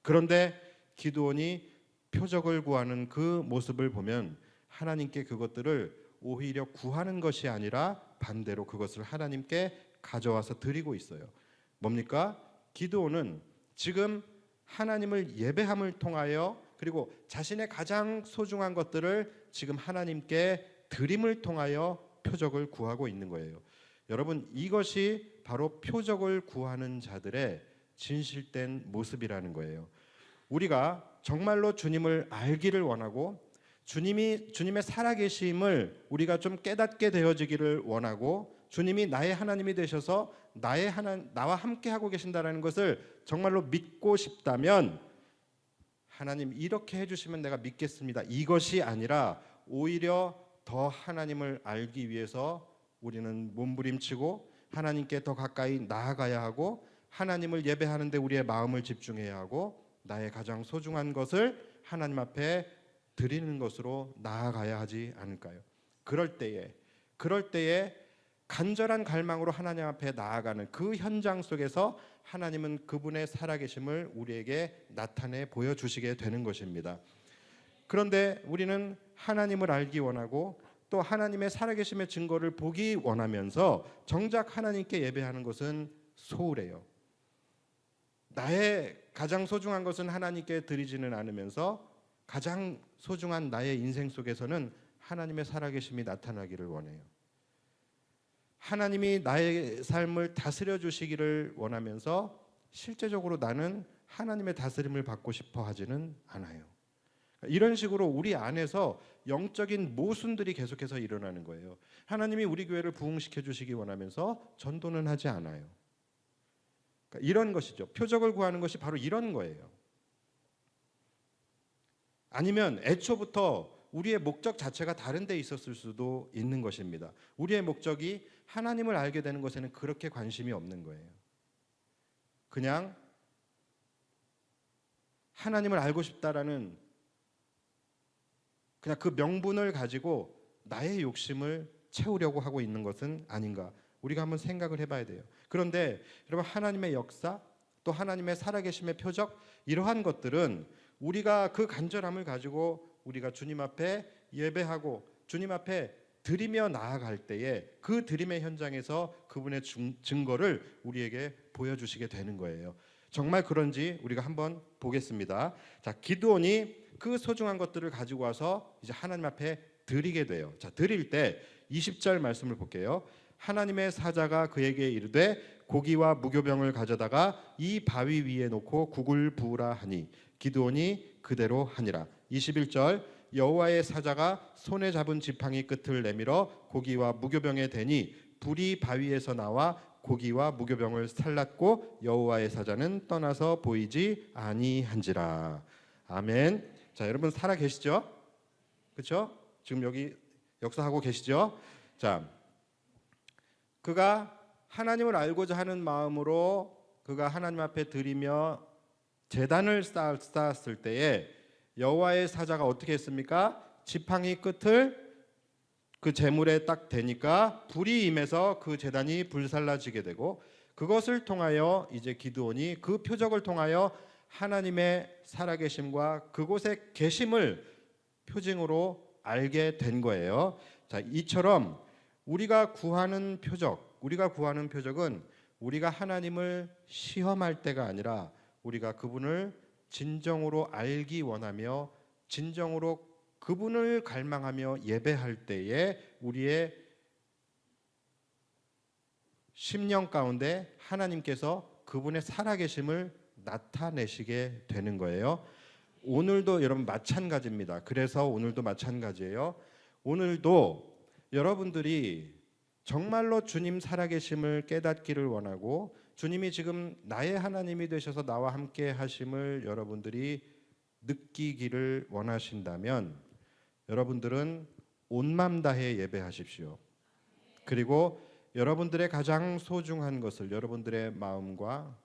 그런데 기드온이 표적을 구하는 그 모습을 보면 하나님께 그것들을 오히려 구하는 것이 아니라 반대로 그것을 하나님께 가져와서 드리고 있어요. 뭡니까? 기드온은 지금 하나님을 예배함을 통하여, 그리고 자신의 가장 소중한 것들을 지금 하나님께 드림을 통하여 표적을 구하고 있는 거예요. 여러분, 이것이 바로 표적을 구하는 자들의 진실된 모습이라는 거예요. 우리가 정말로 주님을 알기를 원하고 주님의 살아계심을 우리가 좀 깨닫게 되어지기를 원하고, 주님이 나의 하나님이 되셔서 나와 함께 하고 계신다라는 것을 정말로 믿고 싶다면, 하나님 이렇게 해주시면 내가 믿겠습니다, 이것이 아니라 오히려 더 하나님을 알기 위해서 우리는 몸부림치고 하나님께 더 가까이 나아가야 하고, 하나님을 예배하는데 우리의 마음을 집중해야 하고, 나의 가장 소중한 것을 하나님 앞에 드리는 것으로 나아가야 하지 않을까요? 그럴 때에 간절한 갈망으로 하나님 앞에 나아가는 그 현장 속에서 하나님은 그분의 살아계심을 우리에게 나타내 보여주시게 되는 것입니다. 그런데 우리는 하나님을 알기 원하고 또 하나님의 살아계심의 증거를 보기 원하면서 정작 하나님께 예배하는 것은 소홀해요. 나의 가장 소중한 것은 하나님께 드리지는 않으면서 가장 소중한 나의 인생 속에서는 하나님의 살아계심이 나타나기를 원해요. 하나님이 나의 삶을 다스려 주시기를 원하면서 실제적으로 나는 하나님의 다스림을 받고 싶어 하지는 않아요. 이런 식으로 우리 안에서 영적인 모순들이 계속해서 일어나는 거예요. 하나님이 우리 교회를 부흥시켜 주시기 원하면서 전도는 하지 않아요. 그러니까 이런 것이죠. 표적을 구하는 것이 바로 이런 거예요. 아니면 애초부터 우리의 목적 자체가 다른 데 있었을 수도 있는 것입니다. 우리의 목적이 하나님을 알게 되는 것에는 그렇게 관심이 없는 거예요. 그냥 하나님을 알고 싶다라는 그냥 그 명분을 가지고 나의 욕심을 채우려고 하고 있는 것은 아닌가, 우리가 한번 생각을 해봐야 돼요. 그런데 여러분, 하나님의 역사 또 하나님의 살아계심의 표적, 이러한 것들은 우리가 그 간절함을 가지고 우리가 주님 앞에 예배하고 주님 앞에 드리며 나아갈 때에 그 드림의 현장에서 그분의 증거를 우리에게 보여주시게 되는 거예요. 정말 그런지 우리가 한번 보겠습니다. 자, 기드온이 그 소중한 것들을 가지고 와서 이제 하나님 앞에 드리게 돼요. 자, 드릴 때 20절 말씀을 볼게요. 하나님의 사자가 그에게 이르되 고기와 무교병을 가져다가 이 바위 위에 놓고 국을 부으라 하니 기드온이 그대로 하니라. 21절 여호와의 사자가 손에 잡은 지팡이 끝을 내밀어 고기와 무교병에 대니 불이 바위에서 나와 고기와 무교병을 살랐고 여호와의 사자는 떠나서 보이지 아니한지라. 아멘. 자, 여러분 살아 계시죠? 그렇죠? 지금 여기 역사하고 계시죠? 자, 그가 하나님을 알고자 하는 마음으로 그가 하나님 앞에 드리며 제단을 쌓았을 때에 여호와의 사자가 어떻게 했습니까? 지팡이 끝을 그 제물에 딱 대니까 불이 임해서 그 제단이 불살라지게 되고, 그것을 통하여 이제 기드온이 그 표적을 통하여 하나님의 살아계심과 그곳에 계심을 표징으로 알게 된 거예요. 자, 이처럼 우리가 구하는 표적은 우리가 하나님을 시험할 때가 아니라 우리가 그분을 진정으로 알기 원하며 진정으로 그분을 갈망하며 예배할 때에 우리의 심령 가운데 하나님께서 그분의 살아계심을 나타내시게 되는 거예요. 오늘도 여러분 마찬가지입니다. 그래서 오늘도 마찬가지예요. 오늘도 여러분들이 정말로 주님 살아계심을 깨닫기를 원하고 주님이 지금 나의 하나님이 되셔서 나와 함께 하심을 여러분들이 느끼기를 원하신다면 여러분들은 온 맘 다해 예배하십시오. 그리고 여러분들의 가장 소중한 것을, 여러분들의 마음과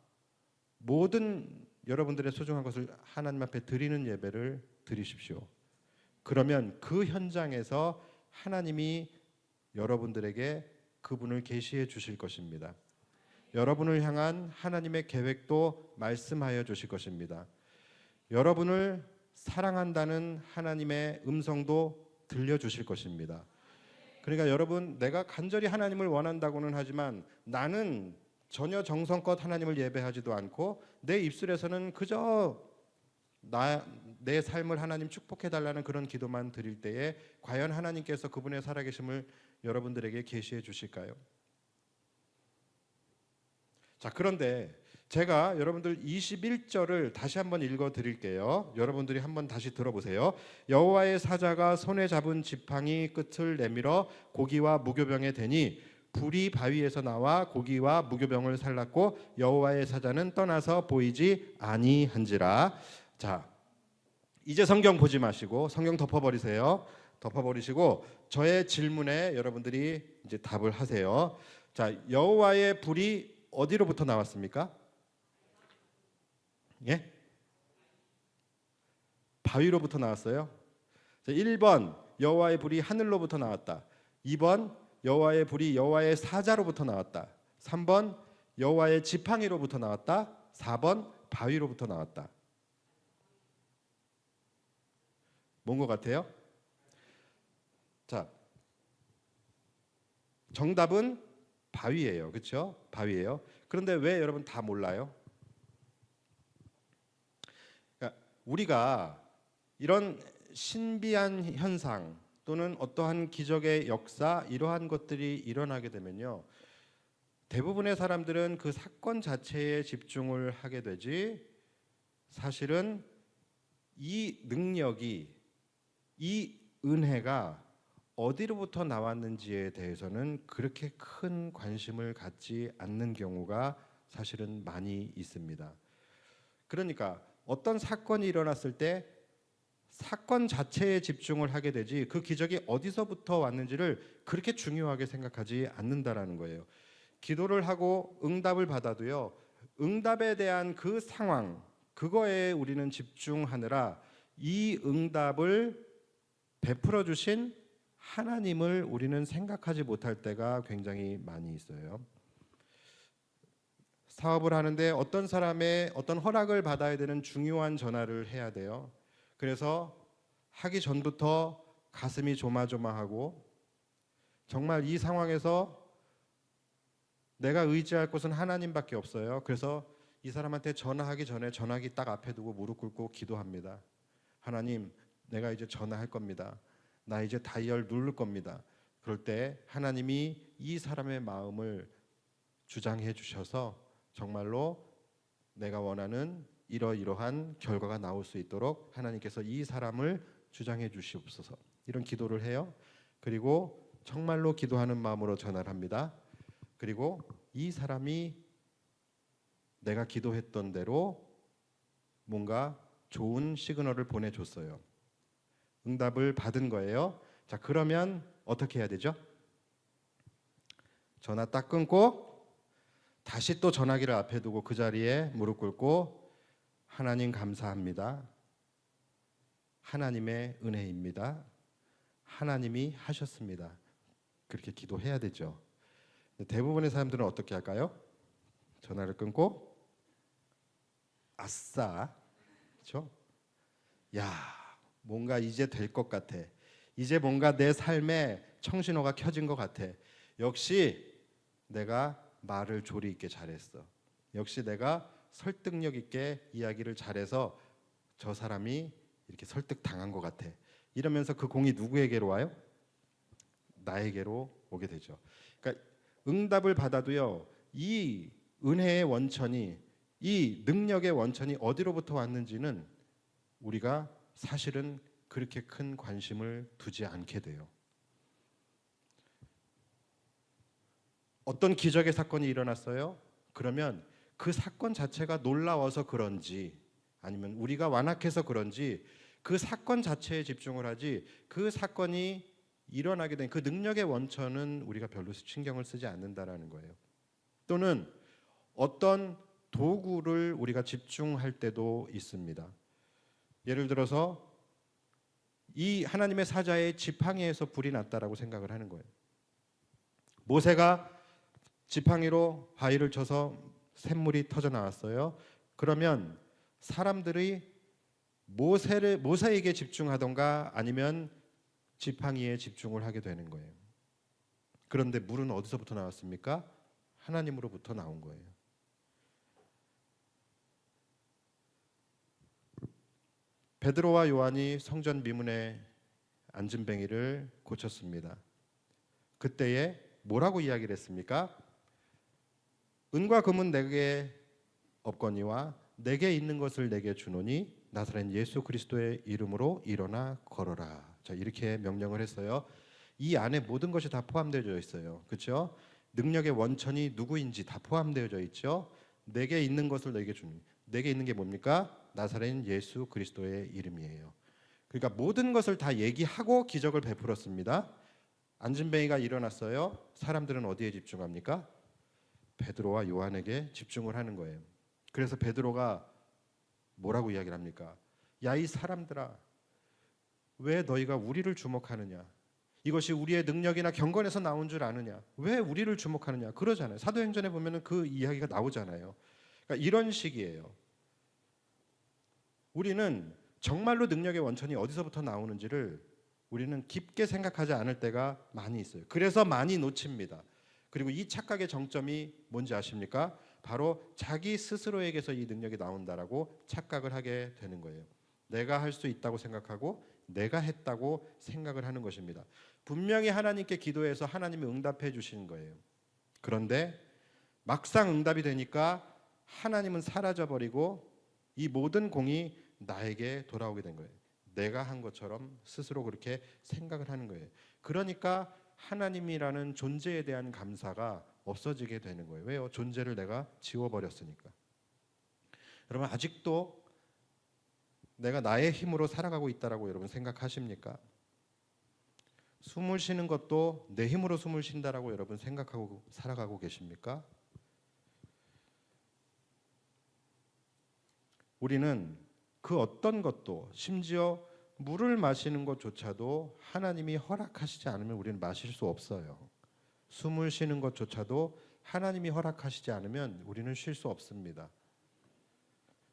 모든 여러분들의 소중한 것을 하나님 앞에 드리는 예배를 드리십시오. 그러면 그 현장에서 하나님이 여러분들에게 그분을 계시해 주실 것입니다. 여러분을 향한 하나님의 계획도 말씀하여 주실 것입니다. 여러분을 사랑한다는 하나님의 음성도 들려주실 것입니다. 그러니까 여러분, 내가 간절히 하나님을 원한다고는 하지만 나는 전혀 정성껏 하나님을 예배하지도 않고 내 입술에서는 그저 내 삶을 하나님 축복해달라는 그런 기도만 드릴 때에 과연 하나님께서 그분의 살아계심을 여러분들에게 계시해 주실까요? 자, 그런데 제가 여러분들 21절을 다시 한번 읽어 드릴게요. 여러분들이 한번 다시 들어보세요. 여호와의 사자가 손에 잡은 지팡이 끝을 내밀어 고기와 무교병에 대니 불이 바위에서 나와 고기와 무교병을 살랐고 여호와의 사자는 떠나서 보이지 아니한지라. 자, 이제 성경 보지 마시고 성경 덮어버리세요. 덮어버리시고 저의 질문에 여러분들이 이제 답을 하세요. 자, 여호와의 불이 어디로부터 나왔습니까? 예? 바위로부터 나왔어요. 자, 1번 여호와의 불이 하늘로부터 나왔다. 2번 여호와의 불이 여호와의 사자로부터 나왔다. 3번 여호와의 지팡이로부터 나왔다. 4번 바위로부터 나왔다. 뭔 것 같아요? 자, 정답은 바위예요. 그렇죠? 바위예요. 그런데 왜 여러분 다 몰라요? 그러니까 우리가 이런 신비한 현상 또는 어떠한 기적의 역사, 이러한 것들이 일어나게 되면요, 대부분의 사람들은 그 사건 자체에 집중을 하게 되지 사실은 이 능력이, 이 은혜가 어디로부터 나왔는지에 대해서는 그렇게 큰 관심을 갖지 않는 경우가 사실은 많이 있습니다. 그러니까 어떤 사건이 일어났을 때 사건 자체에 집중을 하게 되지 그 기적이 어디서부터 왔는지를 그렇게 중요하게 생각하지 않는다라는 거예요. 기도를 하고 응답을 받아도요, 응답에 대한 그 상황, 그거에 우리는 집중하느라 이 응답을 베풀어 주신 하나님을 우리는 생각하지 못할 때가 굉장히 많이 있어요. 사업을 하는데 어떤 사람의 어떤 허락을 받아야 되는 중요한 전화를 해야 돼요. 그래서 하기 전부터 가슴이 조마조마하고 정말 이 상황에서 내가 의지할 곳은 하나님밖에 없어요. 그래서 이 사람한테 전화하기 전에 전화기 딱 앞에 두고 무릎 꿇고 기도합니다. 하나님, 내가 이제 전화할 겁니다. 나 이제 다이얼 누를 겁니다. 그럴 때 하나님이 이 사람의 마음을 주장해 주셔서 정말로 내가 원하는 이러이러한 결과가 나올 수 있도록 하나님께서 이 사람을 주장해 주시옵소서. 이런 기도를 해요. 그리고 정말로 기도하는 마음으로 전화를 합니다. 그리고 이 사람이 내가 기도했던 대로 뭔가 좋은 시그널을 보내줬어요. 응답을 받은 거예요. 자, 그러면 어떻게 해야 되죠? 전화 딱 끊고 다시 또 전화기를 앞에 두고 그 자리에 무릎 꿇고 하나님 감사합니다. 하나님의 은혜입니다. 하나님이 하셨습니다. 그렇게 기도해야 되죠. 근데 대부분의 사람들은 어떻게 할까요? 전화를 끊고 아싸, 그렇죠? 야, 뭔가 이제 될 것 같아. 이제 뭔가 내 삶에 청신호가 켜진 것 같아. 역시 내가 말을 조리 있게 잘했어. 역시 내가 설득력 있게 이야기를 잘해서 저 사람이 이렇게 설득당한 것 같아. 이러면서 그 공이 누구에게로 와요? 나에게로 오게 되죠. 그러니까 응답을 받아도요, 이 은혜의 원천이, 이 능력의 원천이 어디로부터 왔는지는 우리가 사실은 그렇게 큰 관심을 두지 않게 돼요. 어떤 기적의 사건이 일어났어요? 그러면 그 사건 자체가 놀라워서 그런지, 아니면 우리가 완악해서 그런지 그 사건 자체에 집중을 하지, 그 사건이 일어나게 된 그 능력의 원천은 우리가 별로 신경을 쓰지 않는다라는 거예요. 또는 어떤 도구를 우리가 집중할 때도 있습니다. 예를 들어서 이 하나님의 사자의 지팡이에서 불이 났다라고 생각을 하는 거예요. 모세가 지팡이로 바위를 쳐서 샘물이 터져 나왔어요. 그러면 사람들이 모세에게 집중하던가 아니면 지팡이에 집중을 하게 되는 거예요. 그런데 물은 어디서부터 나왔습니까? 하나님으로부터 나온 거예요. 베드로와 요한이 성전 미문의 안진뱅이를 고쳤습니다. 그때에 뭐라고 이야기를 했습니까? 은과 금은 내게 없거니와 내게 있는 것을 내게 주노니 나사렛 예수 그리스도의 이름으로 일어나 걸어라. 자, 이렇게 명령을 했어요. 이 안에 모든 것이 다 포함되어 있어요. 그렇죠? 능력의 원천이 누구인지 다 포함되어져 있죠. 내게 있는 것을 내게 주니, 내게 있는 게 뭡니까? 나사렛 예수 그리스도의 이름이에요. 그러니까 모든 것을 다 얘기하고 기적을 베풀었습니다. 안진뱅이가 일어났어요. 사람들은 어디에 집중합니까? 베드로와 요한에게 집중을 하는 거예요. 그래서 베드로가 뭐라고 이야기를 합니까? 야, 이 사람들아, 왜 너희가 우리를 주목하느냐? 이것이 우리의 능력이나 경건에서 나온 줄 아느냐? 왜 우리를 주목하느냐? 그러잖아요. 사도행전에 보면은 그 이야기가 나오잖아요. 그러니까 이런 식이에요. 우리는 정말로 능력의 원천이 어디서부터 나오는지를 우리는 깊게 생각하지 않을 때가 많이 있어요. 그래서 많이 놓칩니다. 그리고 이 착각의 정점이 뭔지 아십니까? 바로 자기 스스로에게서 이 능력이 나온다라고 착각을 하게 되는 거예요. 내가 할 수 있다고 생각하고 내가 했다고 생각을 하는 것입니다. 분명히 하나님께 기도해서 하나님이 응답해 주시는 거예요. 그런데 막상 응답이 되니까 하나님은 사라져버리고 이 모든 공이 나에게 돌아오게 된 거예요. 내가 한 것처럼 스스로 그렇게 생각을 하는 거예요. 그러니까 하나님이라는 존재에 대한 감사가 없어지게 되는 거예요. 왜요? 존재를 내가 지워버렸으니까. 여러분, 아직도 내가 나의 힘으로 살아가고 있다라고 여러분 생각하십니까? 숨을 쉬는 것도 내 힘으로 숨을 쉰다라고 여러분 생각하고 살아가고 계십니까? 우리는 그 어떤 것도, 심지어 물을 마시는 것조차도 하나님이 허락하시지 않으면 우리는 마실 수 없어요. 숨을 쉬는 것조차도 하나님이 허락하시지 않으면 우리는 쉴 수 없습니다.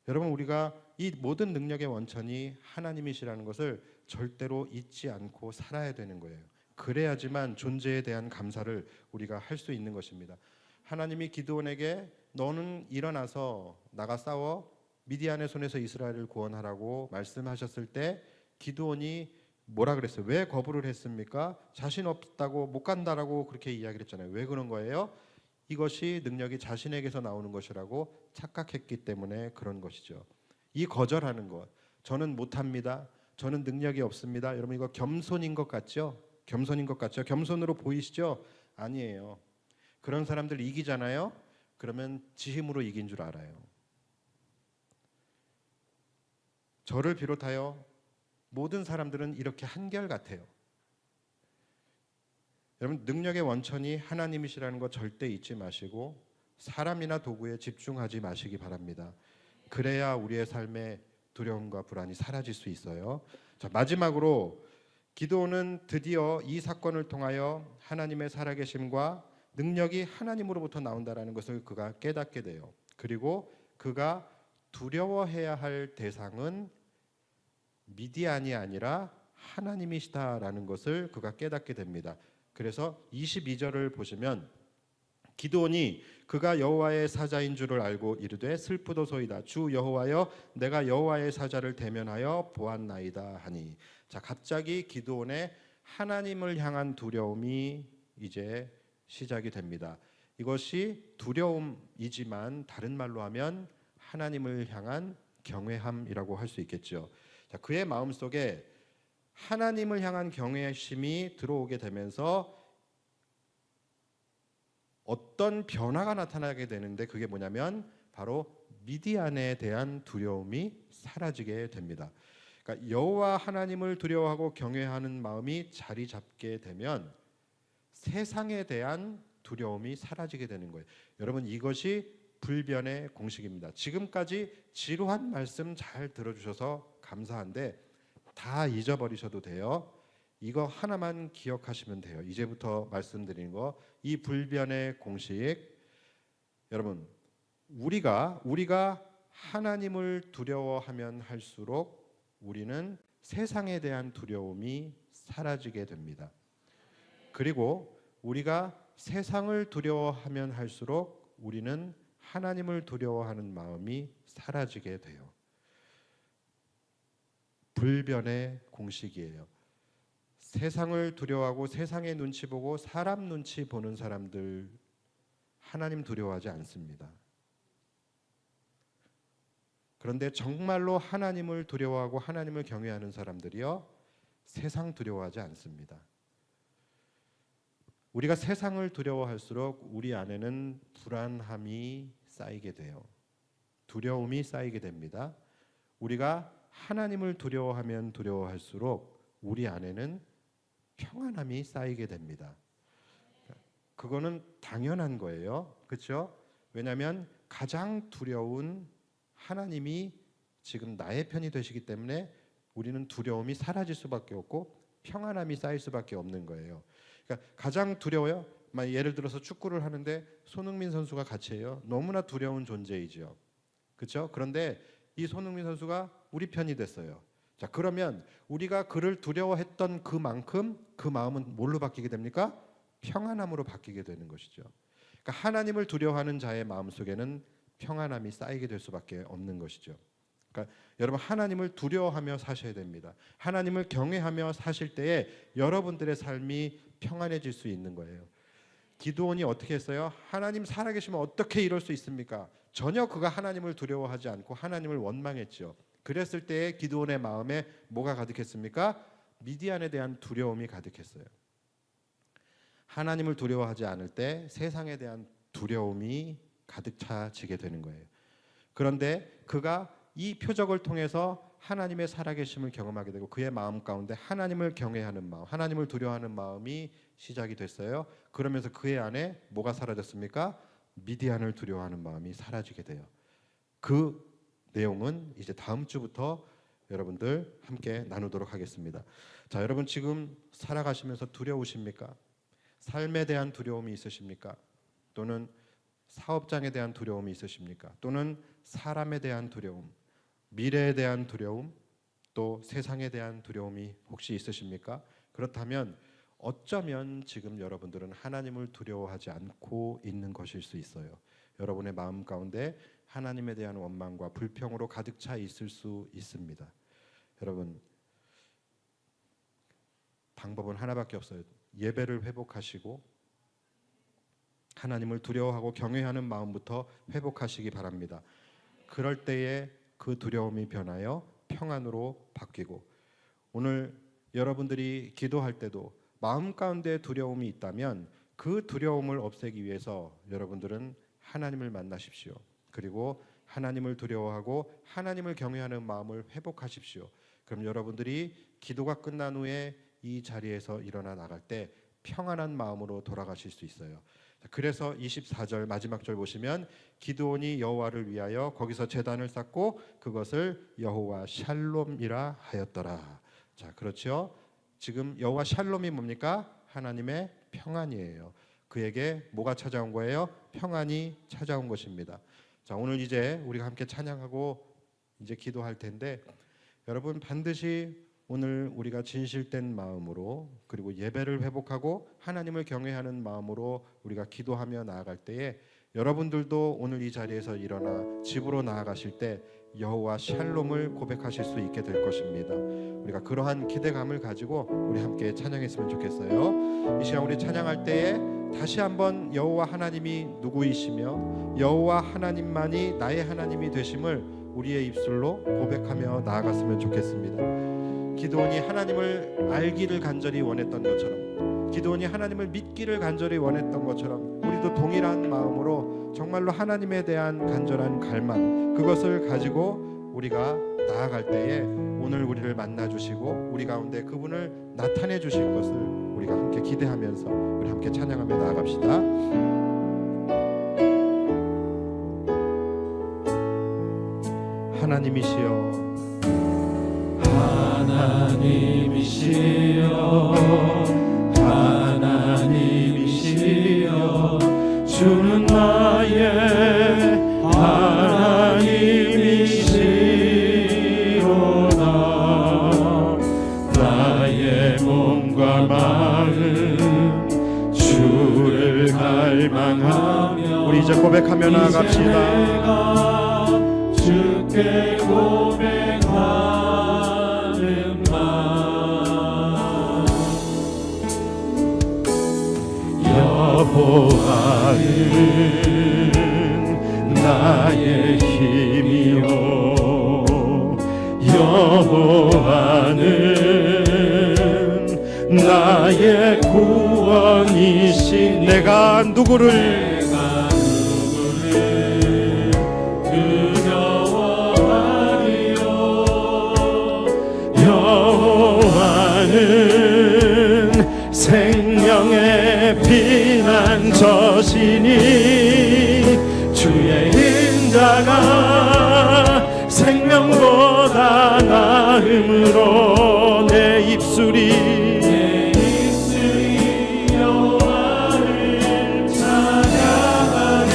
여러분, 우리가 이 모든 능력의 원천이 하나님이시라는 것을 절대로 잊지 않고 살아야 되는 거예요. 그래야지만 존재에 대한 감사를 우리가 할 수 있는 것입니다. 하나님이 기드온에게 너는 일어나서 나가 싸워 미디안의 손에서 이스라엘을 구원하라고 말씀하셨을 때 기드온이 뭐라 그랬어요? 왜 거부를 했습니까? 자신 없다고 못 간다라고 그렇게 이야기를 했잖아요. 왜 그런 거예요? 이것이 능력이 자신에게서 나오는 것이라고 착각했기 때문에 그런 것이죠. 이 거절하는 것, 저는 못합니다, 저는 능력이 없습니다. 여러분, 이거 겸손인 것 같죠? 겸손인 것 같죠? 겸손으로 보이시죠? 아니에요. 그런 사람들 이기잖아요. 그러면 지 힘으로 이긴 줄 알아요. 저를 비롯하여 모든 사람들은 이렇게 한결같아요. 여러분, 능력의 원천이 하나님이시라는 거 절대 잊지 마시고 사람이나 도구에 집중하지 마시기 바랍니다. 그래야 우리의 삶의 두려움과 불안이 사라질 수 있어요. 자, 마지막으로 기드온은 드디어 이 사건을 통하여 하나님의 살아계심과 능력이 하나님으로부터 나온다라는 것을 그가 깨닫게 돼요. 그리고 그가 두려워해야 할 대상은 미디안이 아니라 하나님이시다라는 것을 그가 깨닫게 됩니다. 그래서 22절을 보시면 기드온이 그가 여호와의 사자인 줄을 알고 이르되 슬프도소이다 주 여호와여 내가 여호와의 사자를 대면하여 보았나이다 하니. 자, 갑자기 기드온의 하나님을 향한 두려움이 이제 시작이 됩니다. 이것이 두려움이지만 다른 말로 하면 하나님을 향한 경외함이라고 할 수 있겠죠. 자, 그의 마음속에 하나님을 향한 경외심이 들어오게 되면서 어떤 변화가 나타나게 되는데 그게 뭐냐면 바로 미디안에 대한 두려움이 사라지게 됩니다. 그러니까 여호와 하나님을 두려워하고 경외하는 마음이 자리 잡게 되면 세상에 대한 두려움이 사라지게 되는 거예요. 여러분, 이것이 불변의 공식입니다. 지금까지 지루한 말씀 잘 들어주셔서 감사한데 다 잊어버리셔도 돼요. 이거 하나만 기억하시면 돼요. 이제부터 말씀드리는 거, 이 불변의 공식. 여러분, 우리가 하나님을 두려워하면 할수록 우리는 세상에 대한 두려움이 사라지게 됩니다. 그리고 우리가 세상을 두려워하면 할수록 우리는 하나님을 두려워하는 마음이 사라지게 돼요. 불변의 공식이에요. 세상을 두려워하고 세상의 눈치 보고 사람 눈치 보는 사람들 하나님 두려워하지 않습니다. 그런데 정말로 하나님을 두려워하고 하나님을 경외하는 사람들이요, 세상 두려워하지 않습니다. 우리가 세상을 두려워할수록 우리 안에는 불안함이 쌓이게 돼요. 두려움이 쌓이게 됩니다. 우리가 하나님을 두려워하면 두려워할수록 우리 안에는 평안함이 쌓이게 됩니다. 그거는 당연한 거예요. 그렇죠? 왜냐하면 가장 두려운 하나님이 지금 나의 편이 되시기 때문에 우리는 두려움이 사라질 수밖에 없고 평안함이 쌓일 수밖에 없는 거예요. 그러니까 가장 두려워요. 예를 들어서 축구를 하는데 손흥민 선수가 같이 해요. 너무나 두려운 존재이죠. 그렇죠? 그런데 이 손흥민 선수가 우리 편이 됐어요. 자, 그러면 우리가 그를 두려워했던 그만큼 그 마음은 뭘로 바뀌게 됩니까? 평안함으로 바뀌게 되는 것이죠. 그러니까 하나님을 두려워하는 자의 마음속에는 평안함이 쌓이게 될 수밖에 없는 것이죠. 그러니까 여러분, 하나님을 두려워하며 사셔야 됩니다. 하나님을 경외하며 사실 때에 여러분들의 삶이 평안해질 수 있는 거예요. 기드온이 어떻게 했어요? 하나님 살아계시면 어떻게 이럴 수 있습니까? 전혀 그가 하나님을 두려워하지 않고 하나님을 원망했죠. 그랬을 때에 기드온의 마음에 뭐가 가득했습니까? 미디안에 대한 두려움이 가득했어요. 하나님을 두려워하지 않을 때 세상에 대한 두려움이 가득 차지게 되는 거예요. 그런데 그가 이 표적을 통해서 하나님의 살아계심을 경험하게 되고 그의 마음 가운데 하나님을 경외하는 마음, 하나님을 두려워하는 마음이 시작이 됐어요. 그러면서 그의 안에 뭐가 사라졌습니까? 미디안을 두려워하는 마음이 사라지게 돼요. 그 내용은 이제 다음 주부터 여러분들 함께 나누도록 하겠습니다. 자, 여러분 지금 살아가시면서 두려우십니까? 삶에 대한 두려움이 있으십니까? 또는 사업장에 대한 두려움이 있으십니까? 또는 사람에 대한 두려움, 미래에 대한 두려움, 또 세상에 대한 두려움이 혹시 있으십니까? 그렇다면 어쩌면 지금 여러분들은 하나님을 두려워하지 않고 있는 것일 수 있어요. 여러분의 마음 가운데 하나님에 대한 원망과 불평으로 가득 차 있을 수 있습니다. 여러분, 방법은 하나밖에 없어요. 예배를 회복하시고 하나님을 두려워하고 경외하는 마음부터 회복하시기 바랍니다. 그럴 때에 그 두려움이 변하여 평안으로 바뀌고, 오늘 여러분들이 기도할 때도 마음 가운데 두려움이 있다면 그 두려움을 없애기 위해서 여러분들은 하나님을 만나십시오. 그리고 하나님을 두려워하고 하나님을 경외하는 마음을 회복하십시오. 그럼 여러분들이 기도가 끝난 후에 이 자리에서 일어나 나갈 때 평안한 마음으로 돌아가실 수 있어요. 그래서 24절 마지막 절 보시면 기드온이 여호와를 위하여 거기서 제단을 쌓고 그것을 여호와 샬롬이라 하였더라. 자, 그렇죠? 지금 여호와 샬롬이 뭡니까? 하나님의 평안이에요. 그에게 뭐가 찾아온 거예요? 평안이 찾아온 것입니다. 자, 오늘 이제 우리가 함께 찬양하고 이제 기도할 텐데, 여러분 반드시 오늘 우리가 진실된 마음으로, 그리고 예배를 회복하고 하나님을 경외하는 마음으로 우리가 기도하며 나아갈 때에, 여러분들도 오늘 이 자리에서 일어나 집으로 나아가실 때 여호와 샬롬을 고백하실 수 있게 될 것입니다. 우리가 그러한 기대감을 가지고 우리 함께 찬양했으면 좋겠어요. 이 시간 우리 찬양할 때에 다시 한번 여호와 하나님이 누구이시며 여호와 하나님만이 나의 하나님이 되심을 우리의 입술로 고백하며 나아갔으면 좋겠습니다. 기드온이 하나님을 알기를 간절히 원했던 것처럼, 기드온이 하나님을 믿기를 간절히 원했던 것처럼, 우리도 동일한 마음으로 정말로 하나님에 대한 간절한 갈망, 그것을 가지고 우리가 나아갈 때에 오늘 우리를 만나 주시고 우리 가운데 그분을 나타내 주실 것을 우리가 함께 기대하면서 우리 함께 찬양하며 나아갑시다. 하나님이시여, 하나님이시여, 하나님이시여, 주는 나의 하나님이시로다. 나의 몸과 마음 주를 갈망하며 우리 이제 고백하며 나아갑시다. 주께 고백하는 마음, 여호와는 나의 힘이요, 여호와는 나의 구원이신, 내가 누구를 여호와는 생명의 피난처시니, 주의 인자가 생명보다 나음으로 내 입술이 여호와를 찬양하네.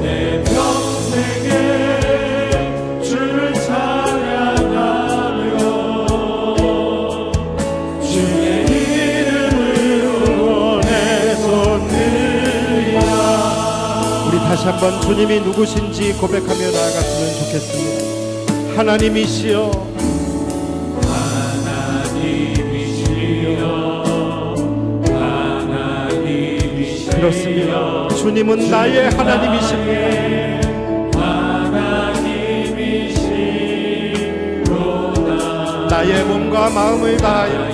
내 평생에 주를 찬양하며 주의 이름으로 내 손 들리라. 우리 다시 한번 주님이 누구신지 고백하며 나아갔으면 좋겠습니다. 하나님이시여, 하나님이시여, 그렇습니다. 주님은 나의 하나님이십니다. 하나님이시로다. 나의 몸과 마음을 다하여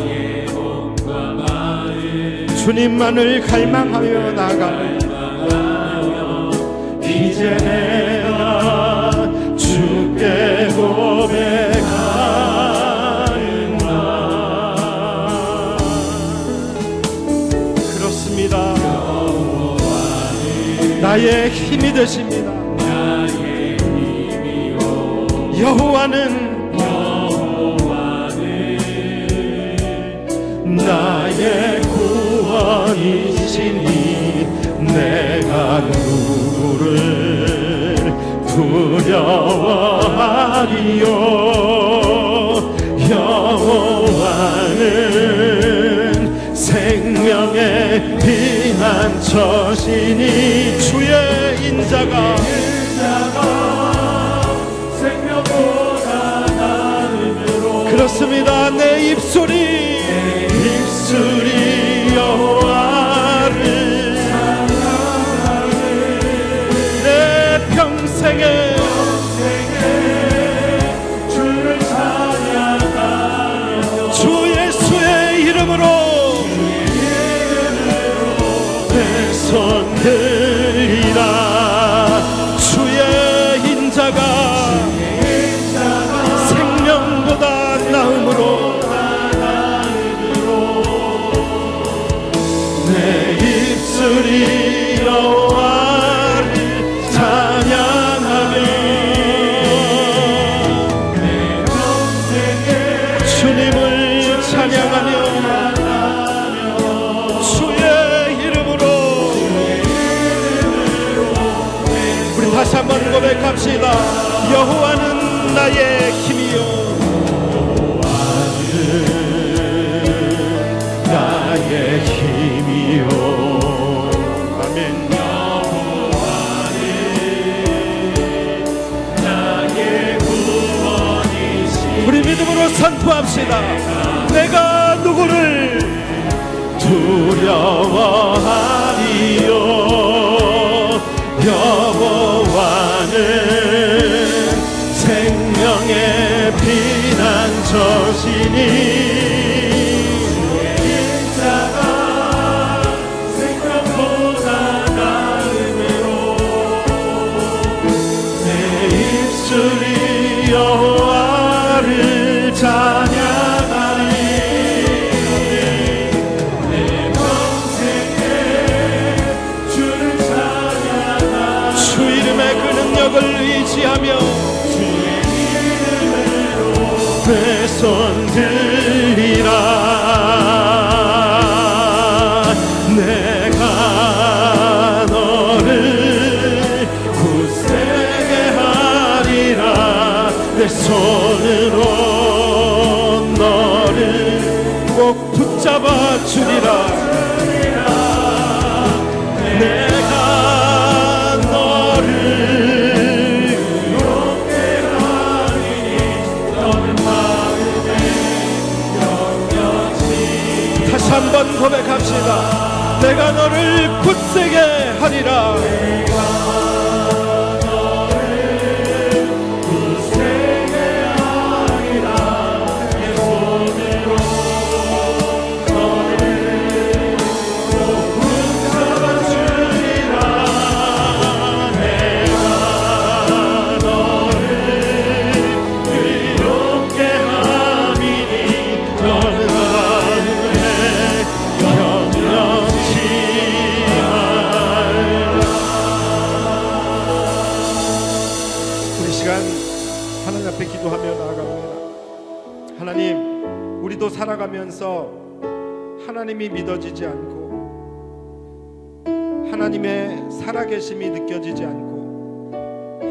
주님만을 갈망하며 나아가는, 이제 내가 주께 고백하는 나. 그렇습니다. 나의 힘이 되십니다. 여호와는 나의 구원이시니, 내가 누구를 두려워하리요. 여호와는 생명의 피난처시니, 주의 인자가 생명보다 나음으로, 그렇습니다. 내 입술이 여호와를 찬양하네. 내 평생에 주를 찬양하며 주 예수의 이름으로 내 손 들리라. 주의 인자가 생명보다 나음으로 내 입술이 여호와를 찬양하며 내 평생에 주님 고백합시다. 여호와는 나의 힘이요 나의 힘이요 아멘. 우리 믿음으로 선포합시다. 내가 누구를 두려워하리요 여호와는 생명의 피난처시니 인자가 생명보다 나음으로 내 입술이 여호와를 찬양하리 내 평생에 주를 찬양하리 주 이름의 그 능력을 의지하며 주의 이름으로 내 손 들리라 내가 너를 굳세게 하리라 내 손으로 너를 꼭 붙잡아 주리라. 내가 너를 용케 하리니 너는 마음에 영영치 다시 한번 고백합시다. 내가 너를 굳세게 하리라. 굳세게 하리라 내 손으로 너를 꼭 붙잡아 주리라 내가 너를 의롭게 함이니 너는 마음에 영영치 우리 시간 하나님 앞에 기도하며 나아갑니다. 하나님, 우리도 살아가면서 하나님이 믿어지지 않고 하나님의 살아계심이 느껴지지 않고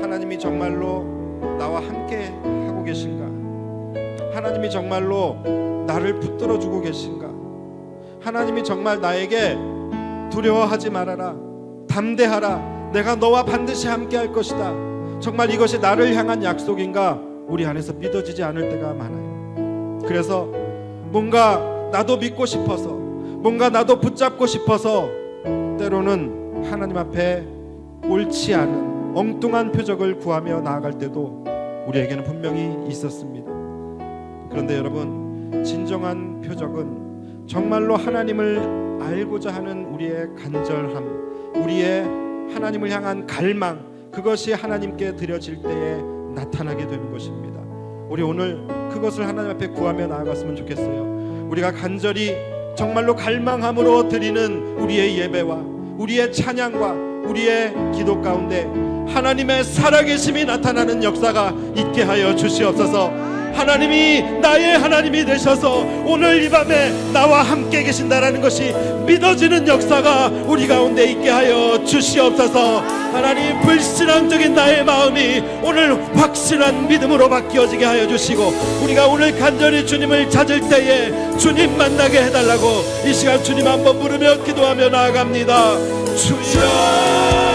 하나님이 정말로 나와 함께 하고 계신가? 하나님이 정말로 나를 붙들어 주고 계신가? 하나님이 정말 나에게 두려워하지 말아라, 담대하라, 내가 너와 반드시 함께 할 것이다, 정말 이것이 나를 향한 약속인가? 우리 안에서 믿어지지 않을 때가 많아요. 그래서 뭔가 나도 믿고 싶어서, 뭔가 나도 붙잡고 싶어서 때로는 하나님 앞에 옳지 않은 엉뚱한 표적을 구하며 나아갈 때도 우리에게는 분명히 있었습니다. 그런데 여러분, 진정한 표적은 정말로 하나님을 알고자 하는 우리의 간절함, 우리의 하나님을 향한 갈망, 그것이 하나님께 드려질 때에 나타나게 되는 것입니다. 우리 오늘 그것을 하나님 앞에 구하며 나아갔으면 좋겠어요. 우리가 간절히 정말로 갈망함으로 드리는 우리의 예배와 우리의 찬양과 우리의 기도 가운데 하나님의 살아계심이 나타나는 역사가 있게 하여 주시옵소서. 하나님이 나의 하나님이 되셔서 오늘 이 밤에 나와 함께 계신다라는 것이 믿어지는 역사가 우리 가운데 있게 하여 주시옵소서. 하나님, 불신앙적인 나의 마음이 오늘 확실한 믿음으로 바뀌어지게 하여 주시고, 우리가 오늘 간절히 주님을 찾을 때에 주님 만나게 해달라고 이 시간 주님 한번 부르며 기도하며 나아갑니다. 주여